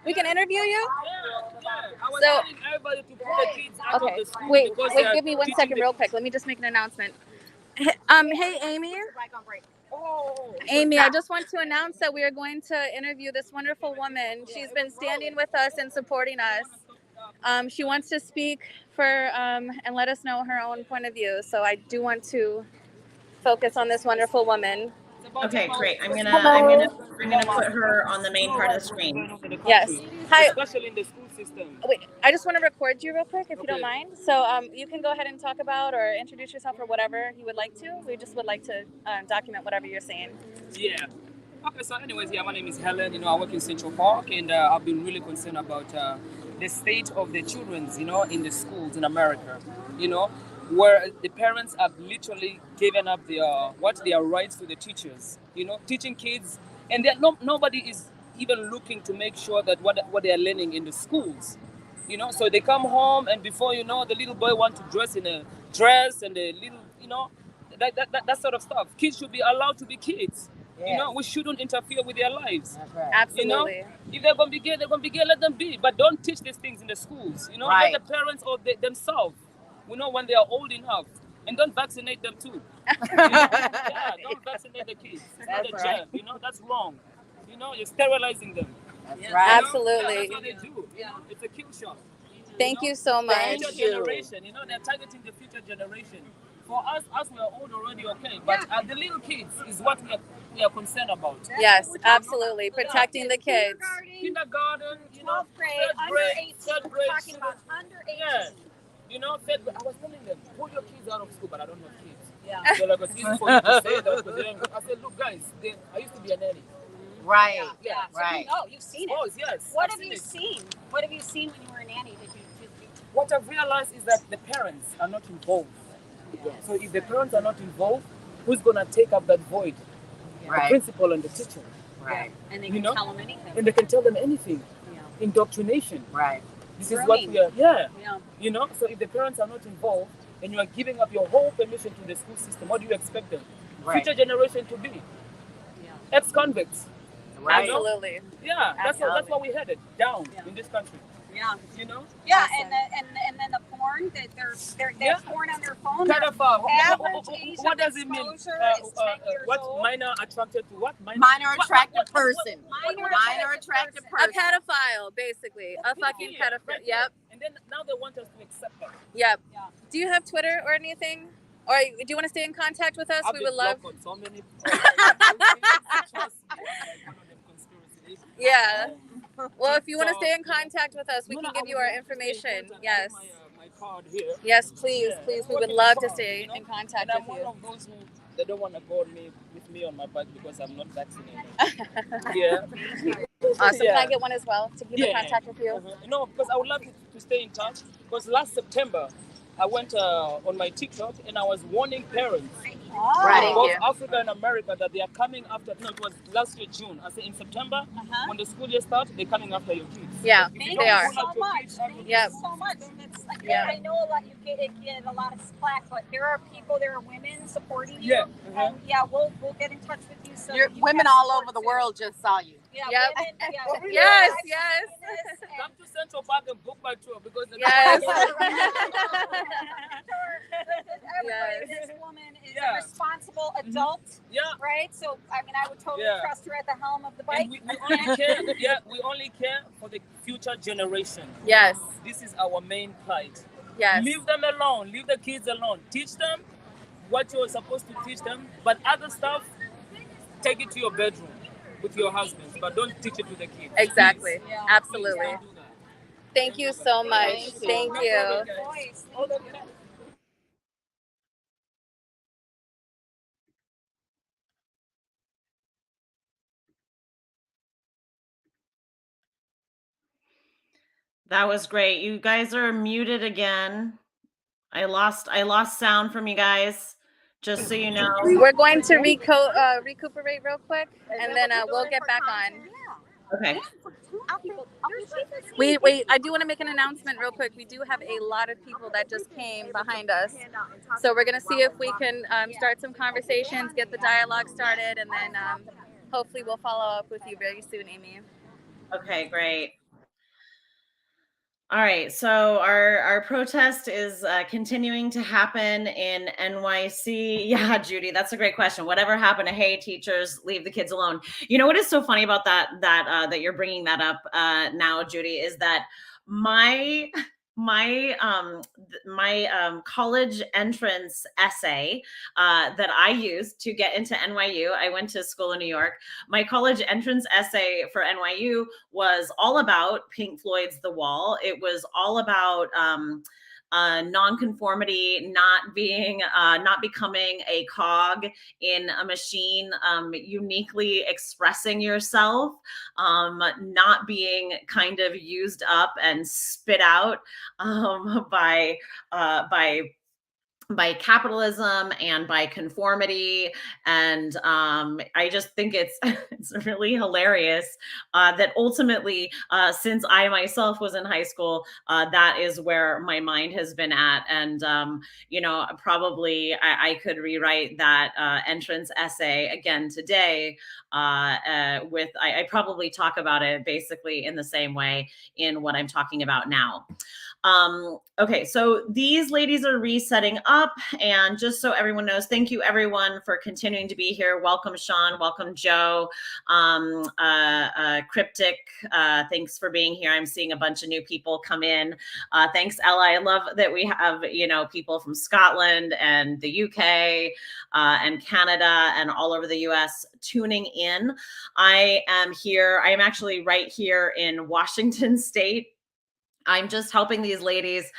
We can interview you? I was So- telling everybody to put the kids out Okay. of the school Wait, because they are give me 1 teaching second the real kids. quick. Let me just make an announcement. Hey, Amy. Amy, I just want to announce that we are going to interview this wonderful woman. She's been standing with us and supporting us. She wants to speak for and let us know her own point of view. So I do want to focus on this wonderful woman. Okay, great. I'm gonna put her on the main part of the screen. Yes. Hi. Especially in the school system. Wait, I just want to record you real quick, if you don't Okay. mind. So you can go ahead and talk about or introduce yourself or whatever you would like to. We just would like to document whatever you're saying. Yeah. Okay, so anyways, yeah, my name is Helen. I work in Central Park, and I've been really concerned about the state of the children's, in the schools in America, where the parents have literally given up their rights to the teachers, teaching kids, and nobody is even looking to make sure that what they are learning in the schools, so they come home and before you know, the little boy wants to dress in a dress and a little, that sort of stuff. Kids should be allowed to be kids. We shouldn't interfere with their lives. Absolutely. If they're gonna be gay, let them be. But don't teach these things in the schools. Right. Let the parents or themselves, when they are old enough. And don't vaccinate them too. Yeah, don't vaccinate the kids. It's not a That's jab, that's wrong. You're sterilizing them. That's right. Absolutely. That's what they do. It's a kill shot. Thank you so much. Future generation, they're targeting the future generation. For us we are old already, okay. But the little kids is what we are concerned about. Yes, absolutely. Protecting the kids. Kindergarten, 12th grade, under 18. third We're grade talking about under 18. Yeah. Third grade. I was telling them, pull your kids out of school, but I don't have kids. Yeah. They're like, it's easy for you to say that because they don't. I said, look, guys, I used to be a nanny. Right. Yeah. So Right. you know, you've seen it. Oh, yes. What I've have you it. seen? What have you seen when you were a nanny? What I've realized is that the parents are not involved. Yes. So if the parents are not involved, who's gonna take up that void? Right. The principal and the teacher. Right. And they can tell them anything. And they can tell them anything. Yeah. Indoctrination. Right. This is what we are. Yeah. So if the parents are not involved and you are giving up your whole permission to the school system, what do you expect them? Right. Future generation to be? Yeah. Ex-convicts. Right. Absolutely. Yeah, that's what we headed down in this country. Yeah. Awesome. Yeah, and then the porn that they're porn on their phone. Pedophile. Average age What of does it mean? exposure is 10 years What old. minor attracted to what? Minor attracted person. Minor attracted A pedophile, basically. A fucking pedophile. Yep. And then now they want us to accept that. Yep. Yeah. Do you have Twitter or anything? Or do you want to stay in contact with us? I've We been would love. blocked on so many. Yeah. Well, if you want to stay in contact with us, we can give you our information. Yes. My card here. Yes, please, please. We would love to stay in contact And I'm with one you. of those who they don't want to go with me on my bike because I'm not vaccinated. Yeah. Awesome. Can Yeah. I get one as well to keep in contact with you? No, because I would love to stay in touch. Because last September, I went on my TikTok and I was warning parents Right. in both Africa and America that they are coming after. No, it was last year June. I said in September, when the school year starts, they're coming after your kids. Yeah, If you Thank don't they you are. pull out so your much. kids, Thank Yep. you so much. And it's like, Yeah. I know a lot. You get a lot of slack, but there are people, there are women supporting you. Yeah. And we'll get in touch with you. So Your that you women have all support over the too. world just saw you. Yeah. Yep. Women, Yes, I've yes. seen this, and- come to Central Park and book my tour because the Yes. Everybody, this woman is Yeah. a responsible adult, Yeah. right? So, I mean, I would totally Yeah. trust her at the helm of the bike. And we only care. Yeah, we only care for the future generation. Yes. This is our main plight. Yes. Leave them alone. Leave the kids alone. Teach them what you're supposed to teach them, but other stuff, take it to your bedroom with your husbands, but don't teach it to the kids. Exactly. Please. Yeah. Absolutely. Please don't do that. Thank you so much. Thank you. No problem, guys. Voice. That was great. You guys are muted again. I lost sound from you guys. Just so you know. We're going to recuperate real quick, and then we'll get back on. Okay. Wait, I do want to make an announcement real quick. We do have a lot of people that just came behind us. So we're going to see if we can start some conversations, get the dialogue started, and then hopefully we'll follow up with you very soon, Amy. Okay, great. All right, so our protest is continuing to happen in NYC. Yeah, Judy, that's a great question. Whatever happened to, hey, teachers, leave the kids alone? You know what is so funny about that you're bringing that up now, Judy, is that my college entrance essay that I used to get into NYU. I went to school in New York. My college entrance essay for NYU was all about Pink Floyd's The Wall. It was all about nonconformity, not becoming a cog in a machine, uniquely expressing yourself, not being kind of used up and spit out by capitalism and by conformity. And I just think it's really hilarious that ultimately, since I myself was in high school, that is where my mind has been at. And, probably I could rewrite that entrance essay again today I probably talk about it basically in the same way in what I'm talking about now. Okay, so these ladies are resetting up, and just so everyone knows, thank you everyone for continuing to be here. Welcome, Sean. Welcome, Joe. Cryptic, thanks for being here. I'm seeing a bunch of new people come in. Thanks, Ella. I love that we have, you know, people from Scotland and the UK and Canada and all over the US tuning in. I am here. I am actually right here in Washington State. I'm just helping these ladies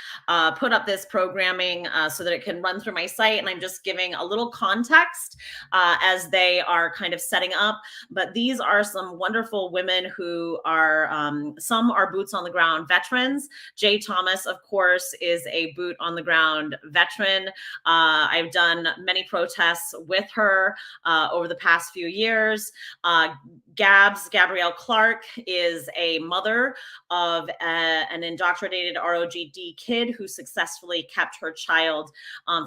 put up this programming so that it can run through my site. And I'm just giving a little context as they are kind of setting up. But these are some wonderful women who are, some are boots on the ground veterans. Jay Thomas, of course, is a boot on the ground veteran. I've done many protests with her over the past few years. Gabrielle Clark is a mother of an indoctrinated ROGD kid who successfully kept her child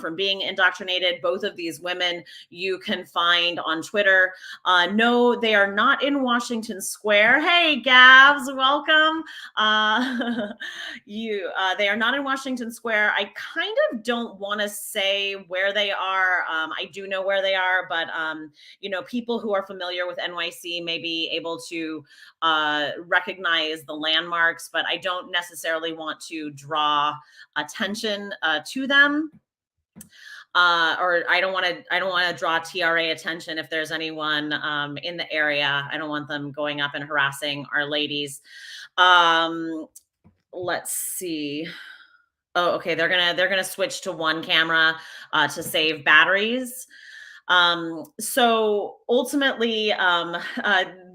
from being indoctrinated. Both of these women you can find on Twitter. No, they are not in Washington Square. Hey, Gabs, welcome. They are not in Washington Square. I kind of don't want to say where they are. I do know where they are, but you know, people who are familiar with NYC may be able to recognize the landmarks, but I don't necessarily want to draw attention to them. Or I don't want to draw TRA attention if there's anyone in the area. I don't want them going up and harassing our ladies. Let's see. Oh, okay. They're gonna switch to one camera to save batteries. So ultimately,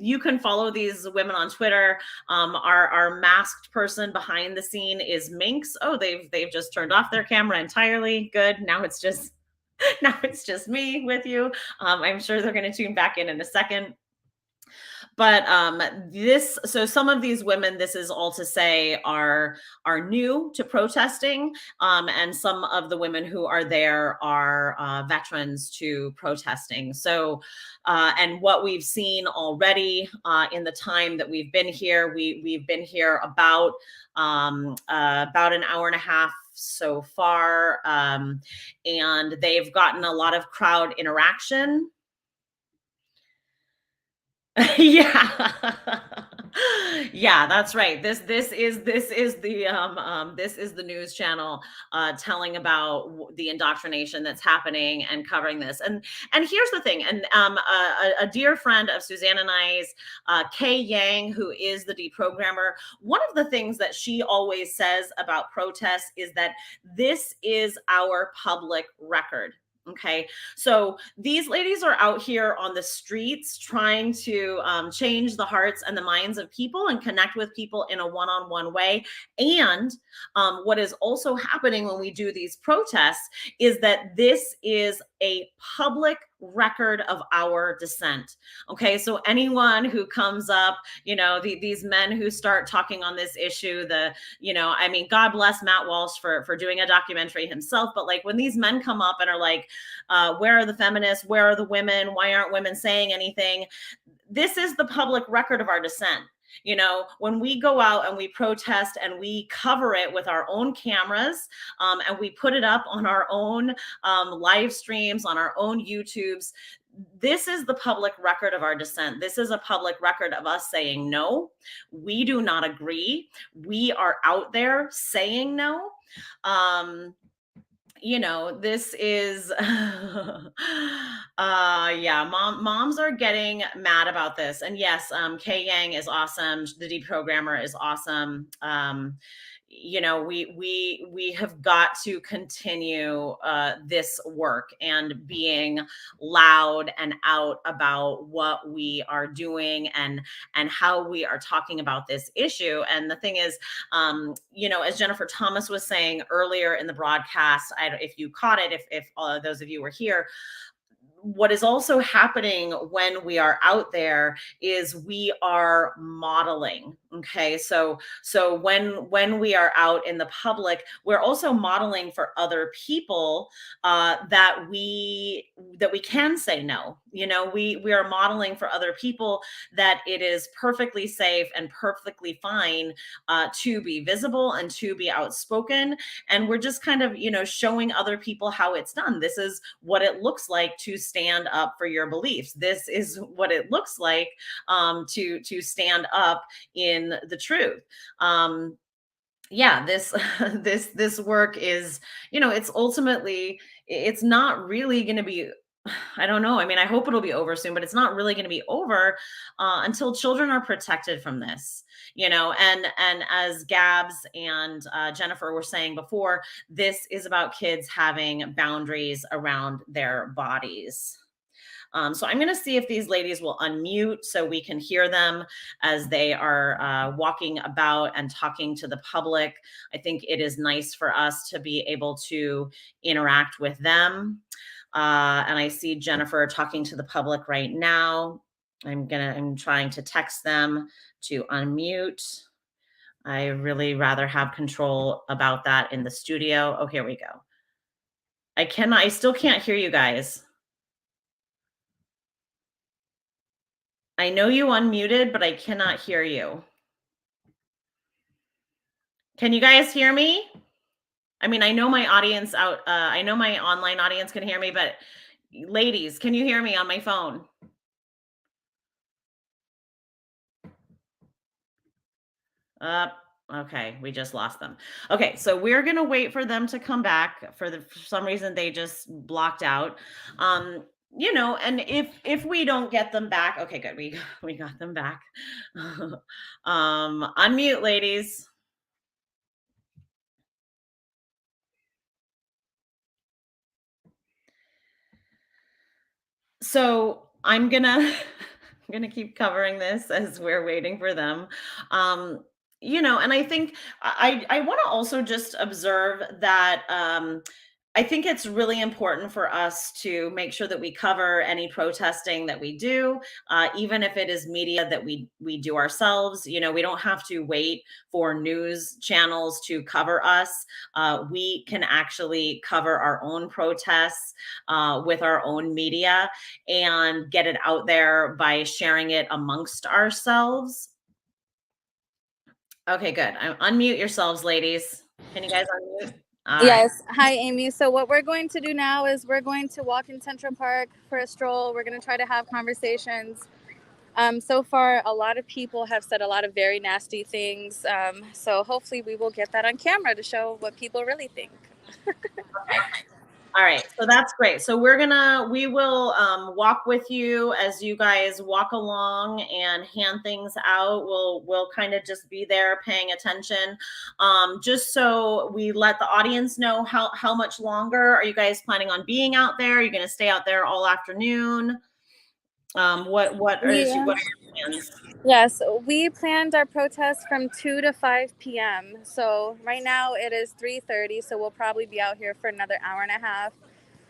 you can follow these women on Twitter. Our masked person behind the scene is Minx. Oh, they've just turned off their camera entirely. Good. Now it's just me with you. I'm sure they're going to tune back in a second. But so some of these women, this is all to say, are new to protesting, and some of the women who are there are veterans to protesting. So, and what we've seen already in the time that we've been here, we've been here about an hour and a half so far, and they've gotten a lot of crowd interaction. Yeah. Yeah, that's right. This is the news channel telling about the indoctrination that's happening and covering this. And here's the thing. And a dear friend of Suzanne and I's, Kay Yang, who is the deprogrammer, one of the things that she always says about protests is that this is our public record. Okay, so these ladies are out here on the streets trying to change the hearts and the minds of people and connect with people in a one-on-one way. And what is also happening when we do these protests is that this is a public record of our dissent. Okay, so anyone who comes up, you know, these men who start talking on this issue, I mean, God bless Matt Walsh for doing a documentary himself, but like when these men come up and are like, where are the feminists? Where are the women? Why aren't women saying anything? This is the public record of our dissent. You know, when we go out and we protest and we cover it with our own cameras, and we put it up on our own live streams, on our own YouTubes, this is the public record of our dissent. This is a public record of us saying, no, we do not agree. We are out there saying no. You know, this is, yeah, moms are getting mad about this. And yes, Kay Yang is awesome. The deprogrammer is awesome. You know, we have got to continue this work and being loud and out about what we are doing and how we are talking about this issue. And the thing is, you know, as Jennifer Thomas was saying earlier in the broadcast, if you caught it, if those of you were here, what is also happening when we are out there is we are modeling. Okay, so when we are out in the public, we're also modeling for other people that we can say no. You know, we are modeling for other people that it is perfectly safe and perfectly fine to be visible and to be outspoken. And we're just kind of, you know, showing other people how it's done. This is what it looks like to stand up for your beliefs. This is what it looks like to stand up in the truth. Yeah, this this work is, you know, it's ultimately, it's not really going to be, I don't know. I mean, I hope it'll be over soon, but it's not really going to be over until children are protected from this, you know. And as Gabs and Jennifer were saying before, this is about kids having boundaries around their bodies. So I'm going to see if these ladies will unmute so we can hear them as they are walking about and talking to the public. I think it is nice for us to be able to interact with them. And I see Jennifer talking to the public right now. I'm trying to text them to unmute. I really rather have control about that in the studio. Oh, here we go. I still can't hear you guys. I know you unmuted, but I cannot hear you. Can you guys hear me? I mean, I know my audience I know my online audience can hear me, but ladies, can you hear me on my phone? Okay, we just lost them. Okay, so we're gonna wait for them to come back. For some reason, they just blocked out. You know, and if we don't get them back, okay, good, we got them back. Unmute, ladies. So I'm gonna keep covering this as we're waiting for them. You know, and I think I want to also just observe that I think it's really important for us to make sure that we cover any protesting that we do, even if it is media that we do ourselves. You know, we don't have to wait for news channels to cover us. We can actually cover our own protests with our own media and get it out there by sharing it amongst ourselves. Okay, good. Unmute yourselves, ladies. Can you guys unmute? All Yes. right. Hi, Amy. So what we're going to do now is we're going to walk in Central Park for a stroll. We're going to try to have conversations. So far, a lot of people have said a lot of very nasty things. So hopefully we will get that on camera to show what people really think. All right, so that's great. So we will walk with you as you guys walk along and hand things out. We'll kind of just be there paying attention, just so we let the audience know how much longer are you guys planning on being out there? Are you going to stay out there all afternoon? What are your plans? Yes, we planned our protest from 2 to 5 p.m. So right now it is 3:30, so we'll probably be out here for another hour and a half.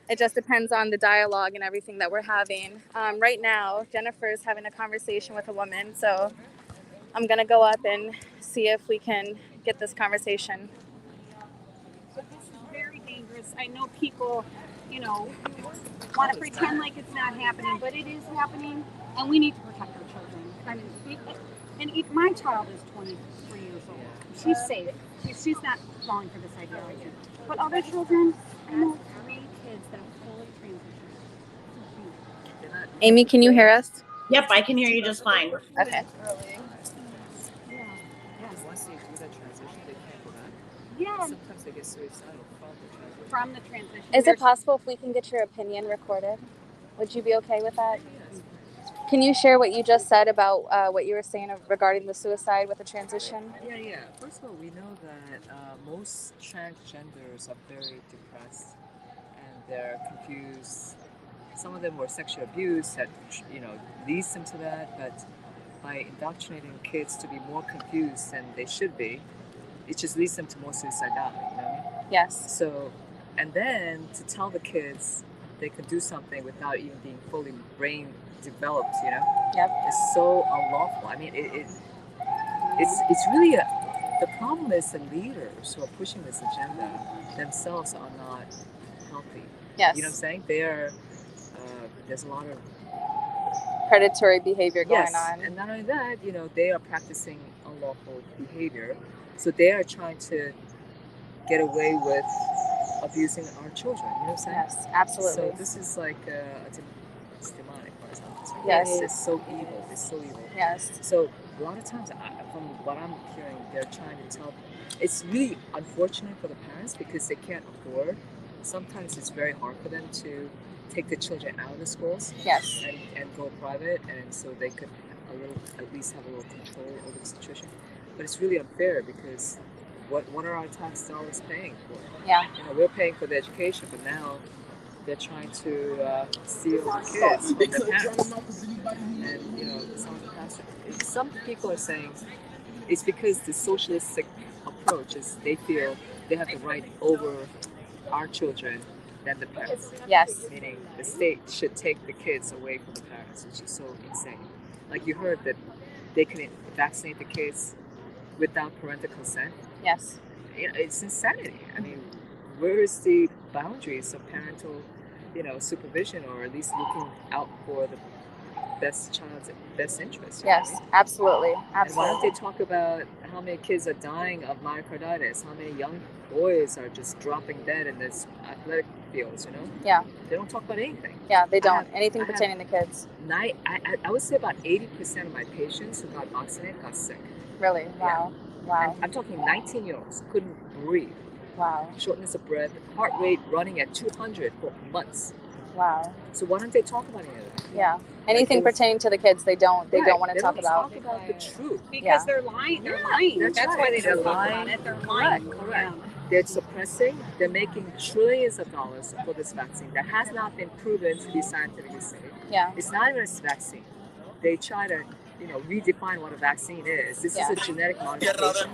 It just depends on the dialogue and everything that we're having. Right now, Jennifer is having a conversation with a woman, so I'm going to go up and see if we can get this conversation. So this is very dangerous. I know people, you know, want to pretend like it's not happening, but it is happening, and we need to protect our children. I mean, my child is 23 years old. She's safe. She's not falling for this ideology. But other children, I know 3 kids that are fully transitioned. Amy, can you hear us? Yep, I can hear you just fine. Okay. Once they do that transition, they can't go back. Yeah. Sometimes they get suicidal from the transition. Is it possible if we can get your opinion recorded? Would you be okay with that? Can you share what you just said about what you were saying regarding the suicide with the transition? Yeah. First of all, we know that most transgenders are very depressed and they're confused. Some of them were sexually abused that, you know, leads them to that. But by indoctrinating kids to be more confused than they should be, it just leads them to more suicidality. You know what I mean? Yes. So, and then to tell the kids they can do something without even being fully brain developed, you know? Yep. It's so unlawful. I mean, it's really the problem is the leaders who are pushing this agenda themselves are not healthy. Yes. You know what I'm saying? They're there's a lot of predatory behavior going on. And not only that, you know, they are practicing unlawful behavior, so they are trying to get away with abusing our children. You know what I'm saying? Yes, absolutely. So this is like it's demonic, for example. Yes. It's so evil. It's so evil. Yes. So a lot of times, from what I'm hearing, they're trying to tell. It's really unfortunate for the parents because they can't afford. Sometimes it's very hard for them to take the children out of the schools. Yes. And go private, and so they could at least have a little control over the situation. But it's really unfair because what are our tax dollars paying for? Yeah. You know, we're paying for the education, but now they're trying to steal the kids from their parents. And you know, some people are saying it's because the socialistic approach is they feel they have the right over our children than the parents. Yes. Meaning the state should take the kids away from the parents, which is so insane. Like you heard that they can vaccinate the kids without parental consent. Yes. You know, it's insanity. I mean, where is the boundaries of parental, you know, supervision, or at least looking out for the child's best interest? Yes, absolutely. And why don't they talk about how many kids are dying of myocarditis? How many young boys are just dropping dead in this athletic fields, you know? Yeah. They don't talk about anything. Yeah, they don't. Anything pertaining to kids. I would say about 80% of my patients who got vaccinated got sick. Really? Wow. Yeah. Wow. I'm talking 19-year-olds, couldn't breathe. Wow. Shortness of breath, heart rate running at 200 for months. Wow. So why don't they talk about any of that? Yeah. Anything pertaining to the kids, they don't want to talk about. They don't talk about the truth. Because they're lying. They're lying. That's right. why they They're don't talk lying. about it. They're lying. Correct. They're suppressing. They're making trillions of dollars for this vaccine that has not been proven to be scientifically safe. Yeah. It's not even a vaccine. They try to, you know, redefine what a vaccine is. This is a genetic modification.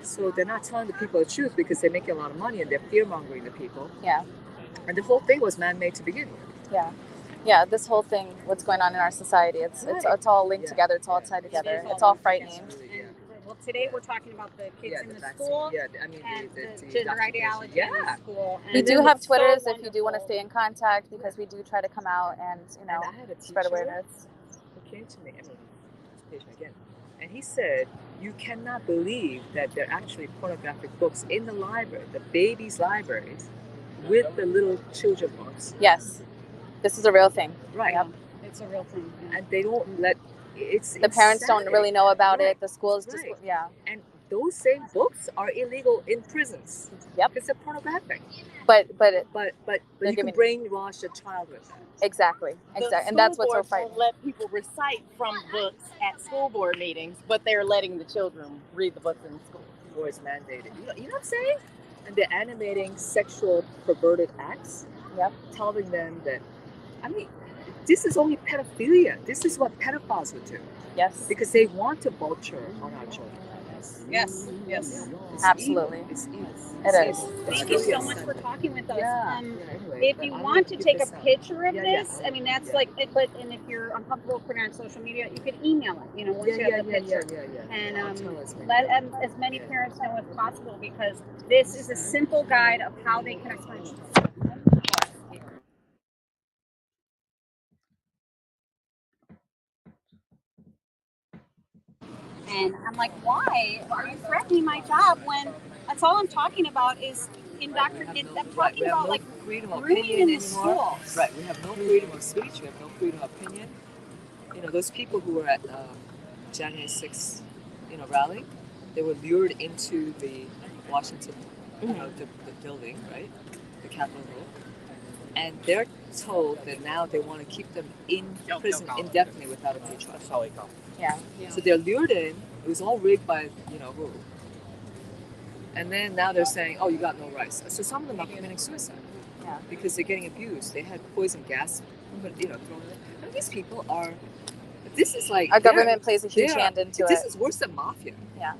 So they're not telling the people the truth because they're making a lot of money and they're fear-mongering the people. Yeah. And the whole thing was man-made to begin with. Yeah. Yeah, this whole thing, what's going on in our society, it's all linked together, it's all tied together, it's all frightening. Well, today we're talking about the kids in the vaccine. school And the gender ideology in the school. And We do have Twitters if you do want to stay in contact, because we do try to come out and, you know, and I had a spread teacher awareness. who came to me, again, and he said, you cannot believe that there are actually pornographic books in the library, the babies' libraries, with the little children books. Yes. This is a real thing. Right. Yep. It's a real thing. And they don't let the parents don't really know about it. The schools just And those same books are illegal in prisons. Yep. Because they're pornographic. But you can brainwash a child with that. Exactly. And that's what's so frightening. Let people recite from books at school board meetings, but they're letting the children read the books in school. Or it's mandated. You know what I'm saying? And they're animating sexual perverted acts. Yep. Telling them that, I mean, this is only pedophilia. This is what pedophiles would do. Yes. Because they want to vulture on our children. Yes. It's absolutely. Evil. It's evil. It is. Thank you so much for talking with us. Anyway, if you want to take a picture of this, I mean, that's like, and if you're uncomfortable putting it on social media, you could email it, you know, once you have the picture. And let as many parents know as possible, because this is a simple guide of how they can approach this. And I'm like, why are you threatening my job when that's all I'm talking about is indoctrination? I'm talking about like freedom of grooming opinion in the anymore. schools. Right, we have no freedom of speech, we have no freedom of opinion. You know, those people who were at January 6th, rally, they were lured into the Washington, the building, right, the Capitol Hill, and they're told that now they want to keep them in prison indefinitely without a free trial. Yeah. So they're lured in. It was all rigged by who. And then now they're saying, oh, you got no rights. So some of them are committing suicide. Yeah. Because they're getting abused. They had poison gas, thrown in. But these people are. This is like our government plays a huge hand into This is worse than mafia. Yeah.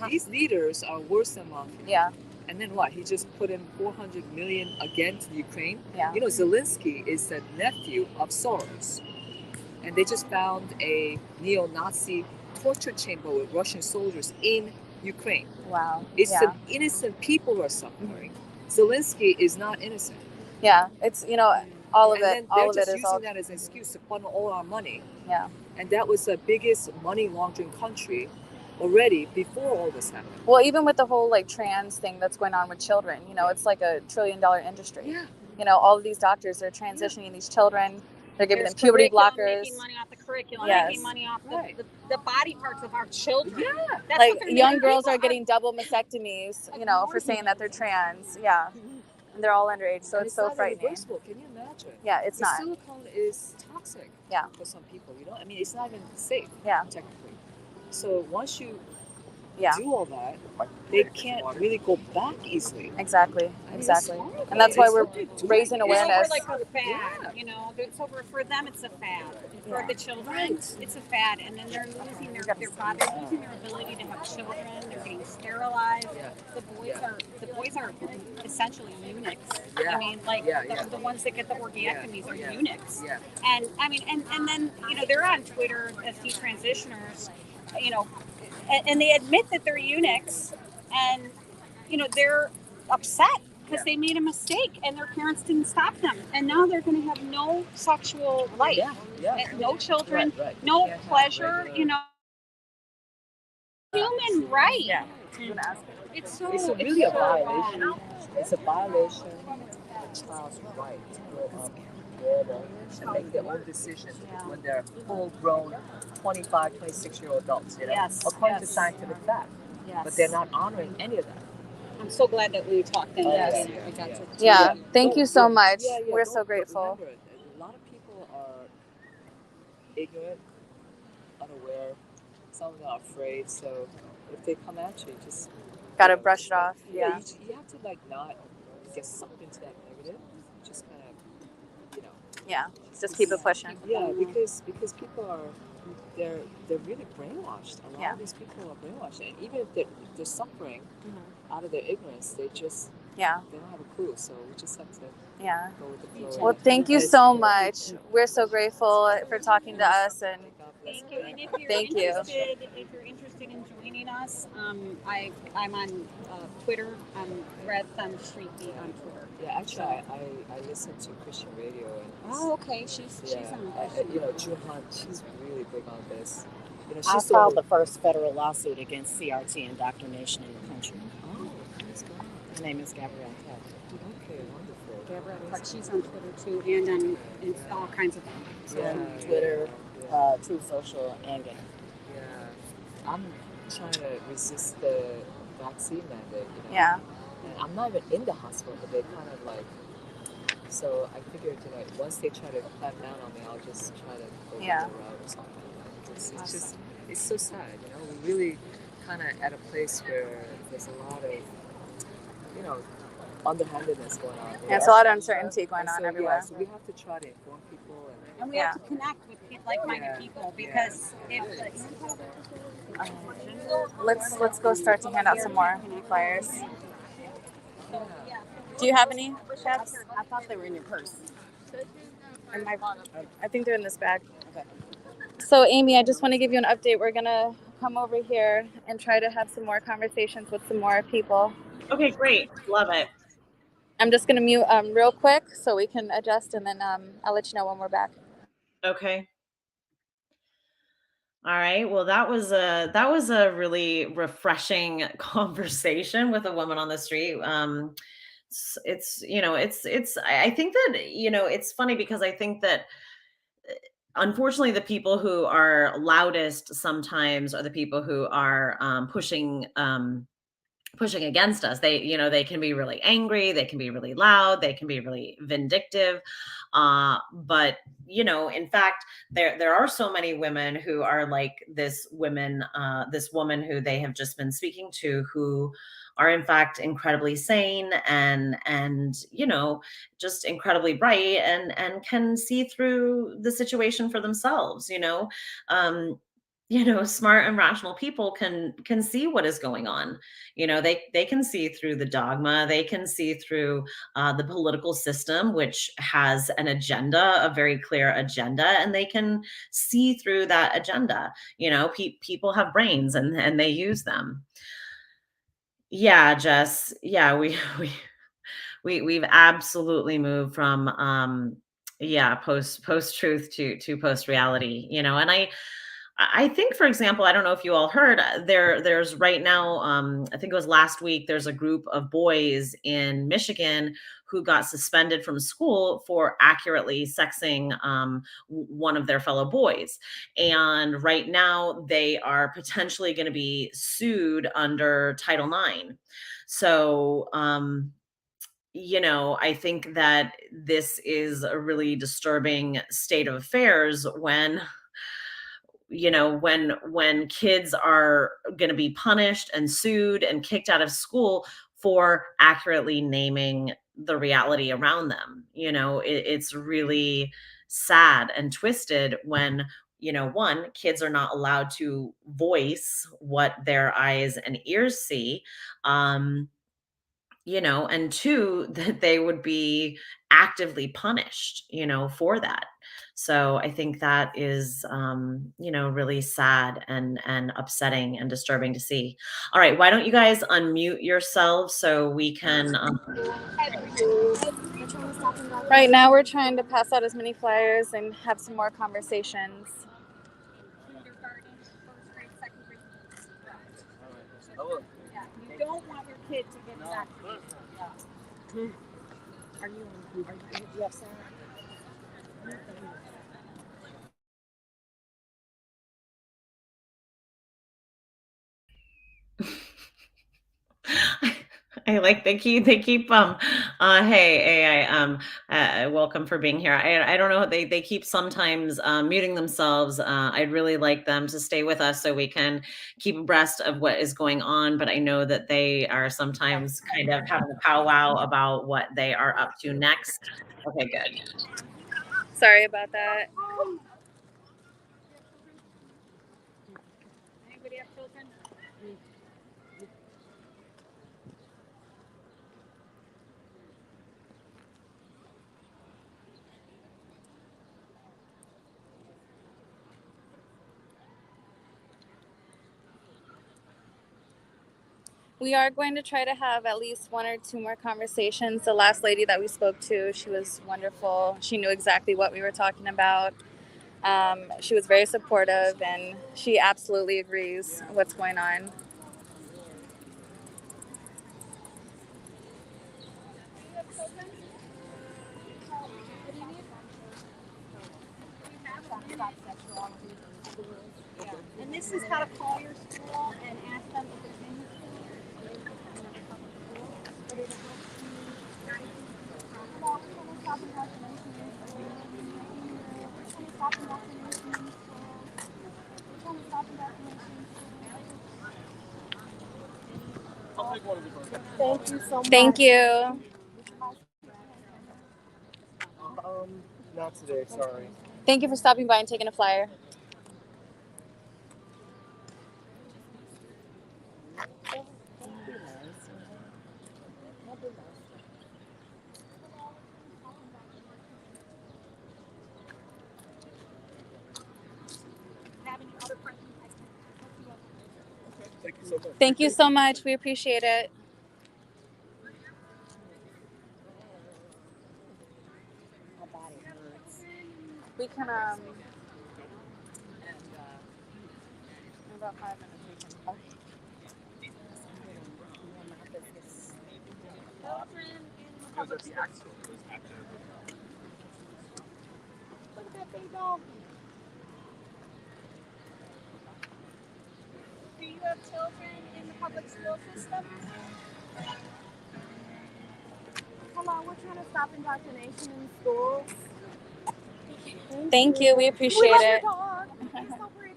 These leaders are worse than mafia. Yeah. And then what? He just put in 400 million again to Ukraine. Yeah. You know, Zelensky is the nephew of Soros, and they just found a neo-Nazi torture chamber with Russian soldiers in Ukraine. Wow. It's Yeah. the innocent people who are suffering. Zelensky is not innocent. Yeah. It's, you know, all of And it. then All they're of it just is using all. that as an excuse to funnel all our money. Yeah. And that was the biggest money laundering country already before all this happened. Well, even with the whole like trans thing that's going on with children, you know, it's like $1 trillion industry. Yeah. You know, all of these doctors are transitioning these children. They're giving There's them puberty curriculum, blockers. making money off the curriculum, Yes. making money off Right. the body parts of our children. Yeah. That's Like what they're young making. girls People are getting double mastectomies, you know, for saying that they're trans. Yeah. And they're all underage, so And it's so not frightening. reversible. Can you imagine? Yeah, it's the not. silicone is toxic. Yeah. For some people, you know. I mean, it's not even safe. Yeah. Technically. So once you Yeah. do all that, they can't really go back easily. Exactly. I mean, Exactly. it's horrible. And that's why It's we're what they're doing. raising It's awareness. over like a fad, Yeah. you know. It's over for them. It's a fad. For Yeah. the children, it's a fad, and then they're losing their father, losing their ability to have children. They're getting sterilized. Yeah. The boys are essentially eunuchs. Yeah. I mean, like Yeah, the, yeah. the ones that get the orchiectomies are Yeah. eunuchs. Yeah. And I mean, and then you know they're on Twitter as detransitioners, you know, and they admit that they're eunuchs, and you know they're upset because they made a mistake and their parents didn't stop them, and now they're going to have no sexual life, Yeah. Yeah. and no children, Right, right. no Can't have pleasure, regular- you know. Human right. Yeah. I'm gonna ask. It's so. It's really a so violation. bad. It's a violation of a child's right to grow up, grow and make their own decisions when they're full-grown 25, 26-year-old adults, you know, Yes, according to yes. scientific fact. Yes. But they're not honoring any of that. I'm so glad that we talked in Yes. that. We got to. Yeah. Thank you so much. Yeah, yeah, We're don't- so grateful. Remember, a lot of people are ignorant, unaware. Some of them are afraid. So if they come at you, just Gotta brush it off. Yeah. You have to like not get sucked into that negative. Just kind of, you know. Yeah. Just keep it pushing. Yeah, because people are they're really brainwashed. A lot Yeah. of these people are brainwashed, and even if they're suffering out of their ignorance, they just Yeah. they don't have a clue. So we just have to Yeah. go with the flow. Well, thank you so much. We're so grateful for talking to us, and Thank you. And if you're Thank you. interested in joining us, I'm on Twitter. I'm Red Thumb Street Beat on Twitter. Yeah, actually, I listen to Christian radio, and Oh, okay. She's on. you know, Juhan, she's really big on this. You know, I she's filed the first federal lawsuit against CRT indoctrination in the country. Oh, praise God. Her name is Gabrielle Tuck. Okay, wonderful. Gabrielle, but she's on Twitter too, and on all kinds of. Twitter, Truth Social, and Gay. Yeah, I'm trying to resist the vaccine mandate. You know? yeah. And I'm not even in the hospital, but they kind of like. So I figured, you know, once they try to clamp down on me, I'll just try to go Yeah. the route or something. It's just, it's so sad, you know. We're really kind of at a place where there's a lot of, you know, underhandedness going on. Yeah, it's a lot of uncertainty going on So, everywhere. Yeah, so we have to try to inform people And we have to connect with like-minded people because if Let's go start to hand out some more flyers. Do you have any, Chefs? I thought they were in your purse. I think they're in this bag. Okay. So, Amy, I just want to give you an update. We're gonna come over here and try to have some more conversations with some more people. Okay, great. Love it. I'm just gonna mute real quick so we can adjust, and then I'll let you know when we're back. Okay. All right. Well, that was a really refreshing conversation with a woman on the street. It's you know, I think that, you know, it's funny because I think that unfortunately the people who are loudest sometimes are the people who are pushing against us. They, you know, they can be really angry, they can be really loud, they can be really vindictive. But you know, in fact, there are so many women who are like this woman who they have just been speaking to, who are in fact incredibly sane and you know, just incredibly bright and can see through the situation for themselves, you know. smart and rational people can see what is going on. They can see through the dogma. They can see through the political system, which has an agenda, a very clear agenda, and they can see through that agenda. People have brains, and they use them. Yeah, Jess. Yeah, we've absolutely moved from post truth to post reality. And I think, for example, I don't know if you all heard, there's right now, I think it was last week, there's a group of boys in Michigan who got suspended from school for accurately sexing one of their fellow boys. And right now they are potentially going to be sued under Title IX. So, I think that this is a really disturbing state of affairs when kids are going to be punished and sued and kicked out of school for accurately naming the reality around them. It's really sad and twisted when one, kids are not allowed to voice what their eyes and ears see, and two, that they would be actively punished, for that. So I think that is, really sad and upsetting and disturbing to see. All right, why don't you guys unmute yourselves so we can. Right now, we're trying to pass out as many flyers and have some more conversations. Kindergarten, first grade, second grade. Yeah, you don't want your kid to get that. Are you upset? I like they keep hey AI, welcome for being here. I don't know, they keep sometimes muting themselves. I'd really like them to stay with us so we can keep abreast of what is going on, but I know that they are sometimes kind of having a powwow about what they are up to next. Okay, good. Sorry about that. Anybody have children? We are going to try to have at least one or two more conversations. The last lady that we spoke to, she was wonderful. She knew exactly what we were talking about. She was very supportive, and she absolutely agrees what's going on. And this is how to call your school and ask them if there's any. Thank you so much. Thank you. Not today, sorry. Thank you for stopping by and taking a flyer. Thank you so much. Thank you so much. We appreciate it. We can, in about 5 minutes, we can. Look at that big dog. Do you have children in the public school system? Hello, we're trying to stop indoctrination in schools. Thank you. We appreciate We love it. your dog. He's so pretty.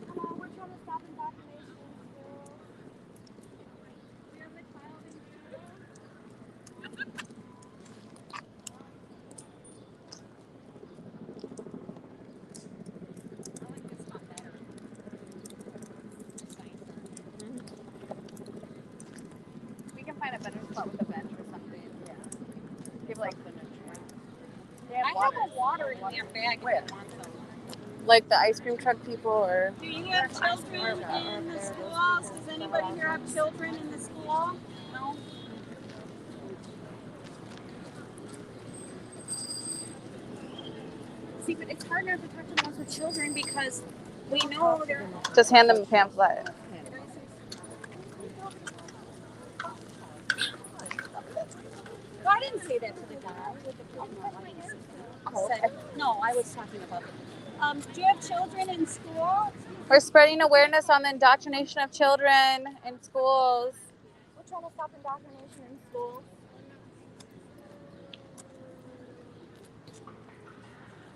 Hello, we're trying to stop indoctrination in schools. Do you have a child in school? spot with a bench or something. Yeah. Give like I have a water in their bag if you want some. like the ice cream truck people or. Do you have children in the schools? Does anybody here have children in the school? No? See, but it's hard not to talk to them with children because we know they're... Just hand them a pamphlet. No, I didn't say that to the guy with the no, I was talking about it. Do you have children in school? We're spreading awareness on the indoctrination of children in schools. We're trying to stop indoctrination in schools.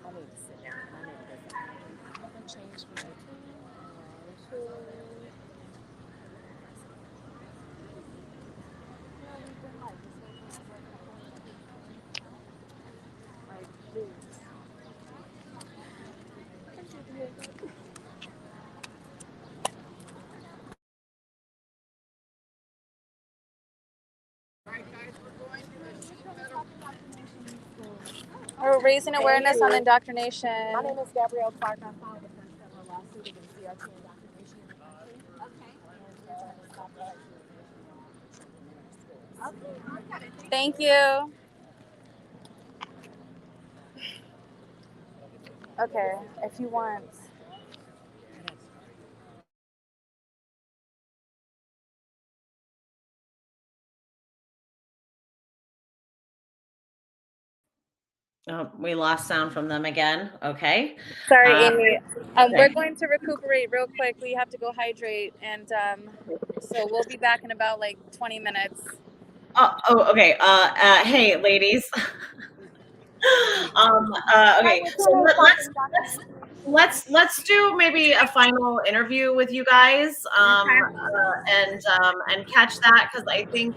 I need to sit down. I need to change my We're raising awareness on indoctrination. My name is Gabrielle Clark. I filed a first ever lawsuit against CRT indoctrination in the country. Okay. Thank you. Okay, if you want. Oh, we lost sound from them again. Okay. Sorry, Amy. okay. We're going to recuperate real quick. We have to go hydrate, and so we'll be back in about like 20 minutes. Okay. Hey, ladies. Okay. So let's do maybe a final interview with you guys, and catch that, because I think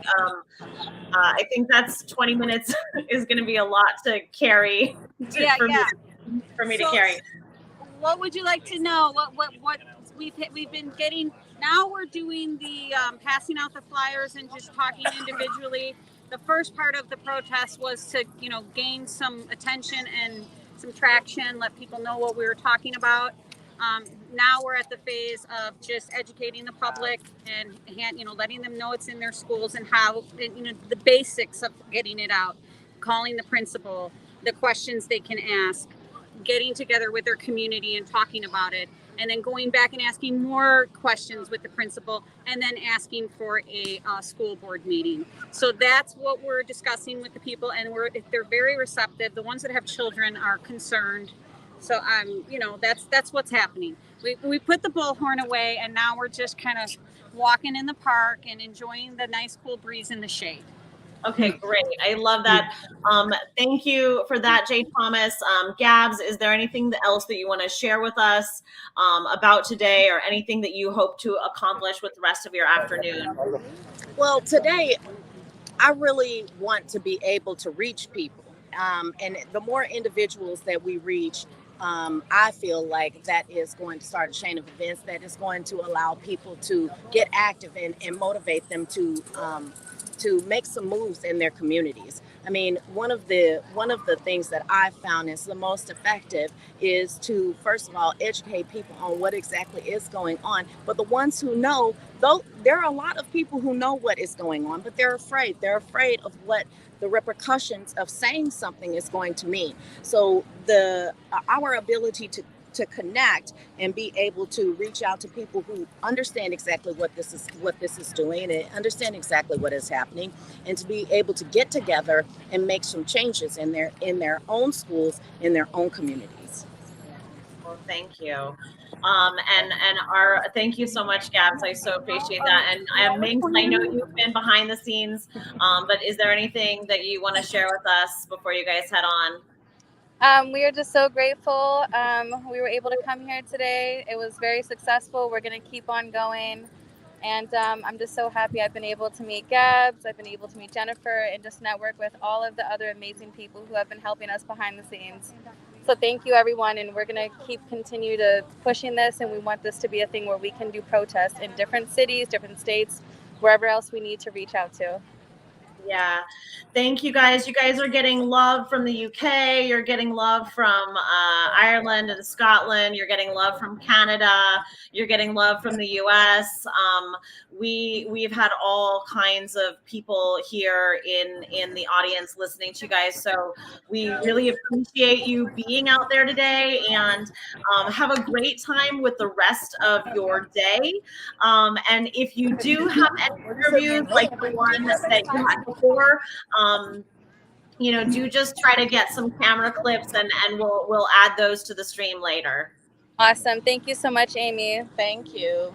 that's 20 minutes is going to be a lot to carry. For me to carry. What would you like to know? What we've been getting? Now we're doing the passing out the flyers and just talking individually. The first part of the protest was to gain some attention and some traction, let people know what we were talking about. Now we're at the phase of just educating the public and letting them know it's in their schools and how the basics of getting it out, calling the principal, the questions they can ask, getting together with their community and talking about it, and then going back and asking more questions with the principal, and then asking for a school board meeting. So that's what we're discussing with the people, and they're very receptive. The ones that have children are concerned. So that's what's happening. We put the bullhorn away, and now we're just kind of walking in the park and enjoying the nice cool breeze in the shade. Okay, great. I love that. Thank you for that, Jay Thomas. Gabs, is there anything else that you want to share with us about today, or anything that you hope to accomplish with the rest of your afternoon? Well, today, I really want to be able to reach people. And the more individuals that we reach, I feel like that is going to start a chain of events that is going to allow people to get active and motivate them to make some moves in their communities. I mean, one of the things that I found is the most effective is to, first of all, educate people on what exactly is going on. But the ones who know, though, there are a lot of people who know what is going on, but they're afraid. They're afraid of what the repercussions of saying something is going to mean. So our ability to connect and be able to reach out to people who understand exactly what this is doing and understand exactly what is happening, and to be able to get together and make some changes in their own schools, in their own communities. Well, thank you. Thank you so much, Gabs. I so appreciate that. And Ming, I know you've been behind the scenes, but is there anything that you want to share with us before you guys head on? We are just so grateful. We were able to come here today. It was very successful. We're going to keep on going. And I'm just so happy I've been able to meet Gabs. I've been able to meet Jennifer and just network with all of the other amazing people who have been helping us behind the scenes. So thank you, everyone. And we're going to continue to pushing this. And we want this to be a thing where we can do protests in different cities, different states, wherever else we need to reach out to. Yeah. Thank you guys. You guys are getting love from the UK. You're getting love from Ireland and Scotland. You're getting love from Canada. You're getting love from the US. We've had all kinds of people here in the audience listening to you guys. So we really appreciate you being out there today, and have a great time with the rest of your day. And if you do have any interviews like the one that you had before, do just try to get some camera clips, and we'll add those to the stream later. Awesome. Thank you so much, Amy. Thank you.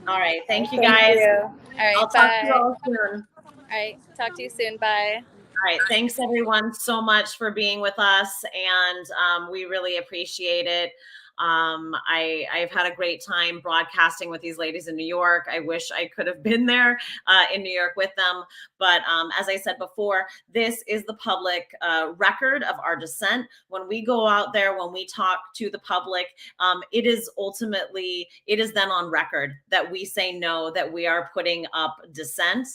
All right. Thank you, Thank guys. you. All right. I'll Bye. talk to you all soon. All right. Talk to you soon. Bye. All right. Thanks, everyone, so much for being with us. And we really appreciate it. I've had a great time broadcasting with these ladies in New York. I wish I could have been there in New York with them. But as I said before, this is the public record of our dissent. When we go out there, when we talk to the public, it is then on record that we say no, that we are putting up dissent.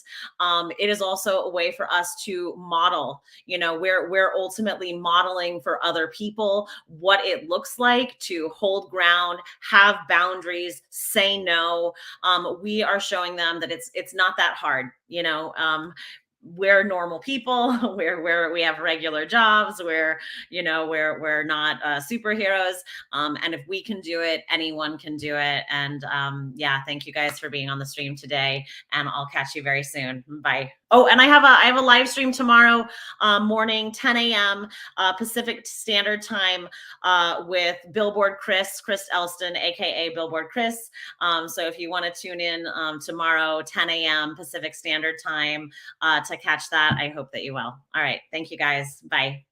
It is also a way for us to model. We're ultimately modeling for other people what it looks like to hold ground, have boundaries, say no. We are showing them that it's not that hard. We're normal people. We have regular jobs. We're not superheroes. And if we can do it, anyone can do it. And thank you guys for being on the stream today. And I'll catch you very soon. Bye. Oh, and I have a live stream tomorrow morning, 10 a.m. Pacific Standard Time with Billboard Chris Elston, aka Billboard Chris. So if you want to tune in tomorrow, 10 a.m. Pacific Standard Time to catch that, I hope that you will. All right. Thank you guys. Bye.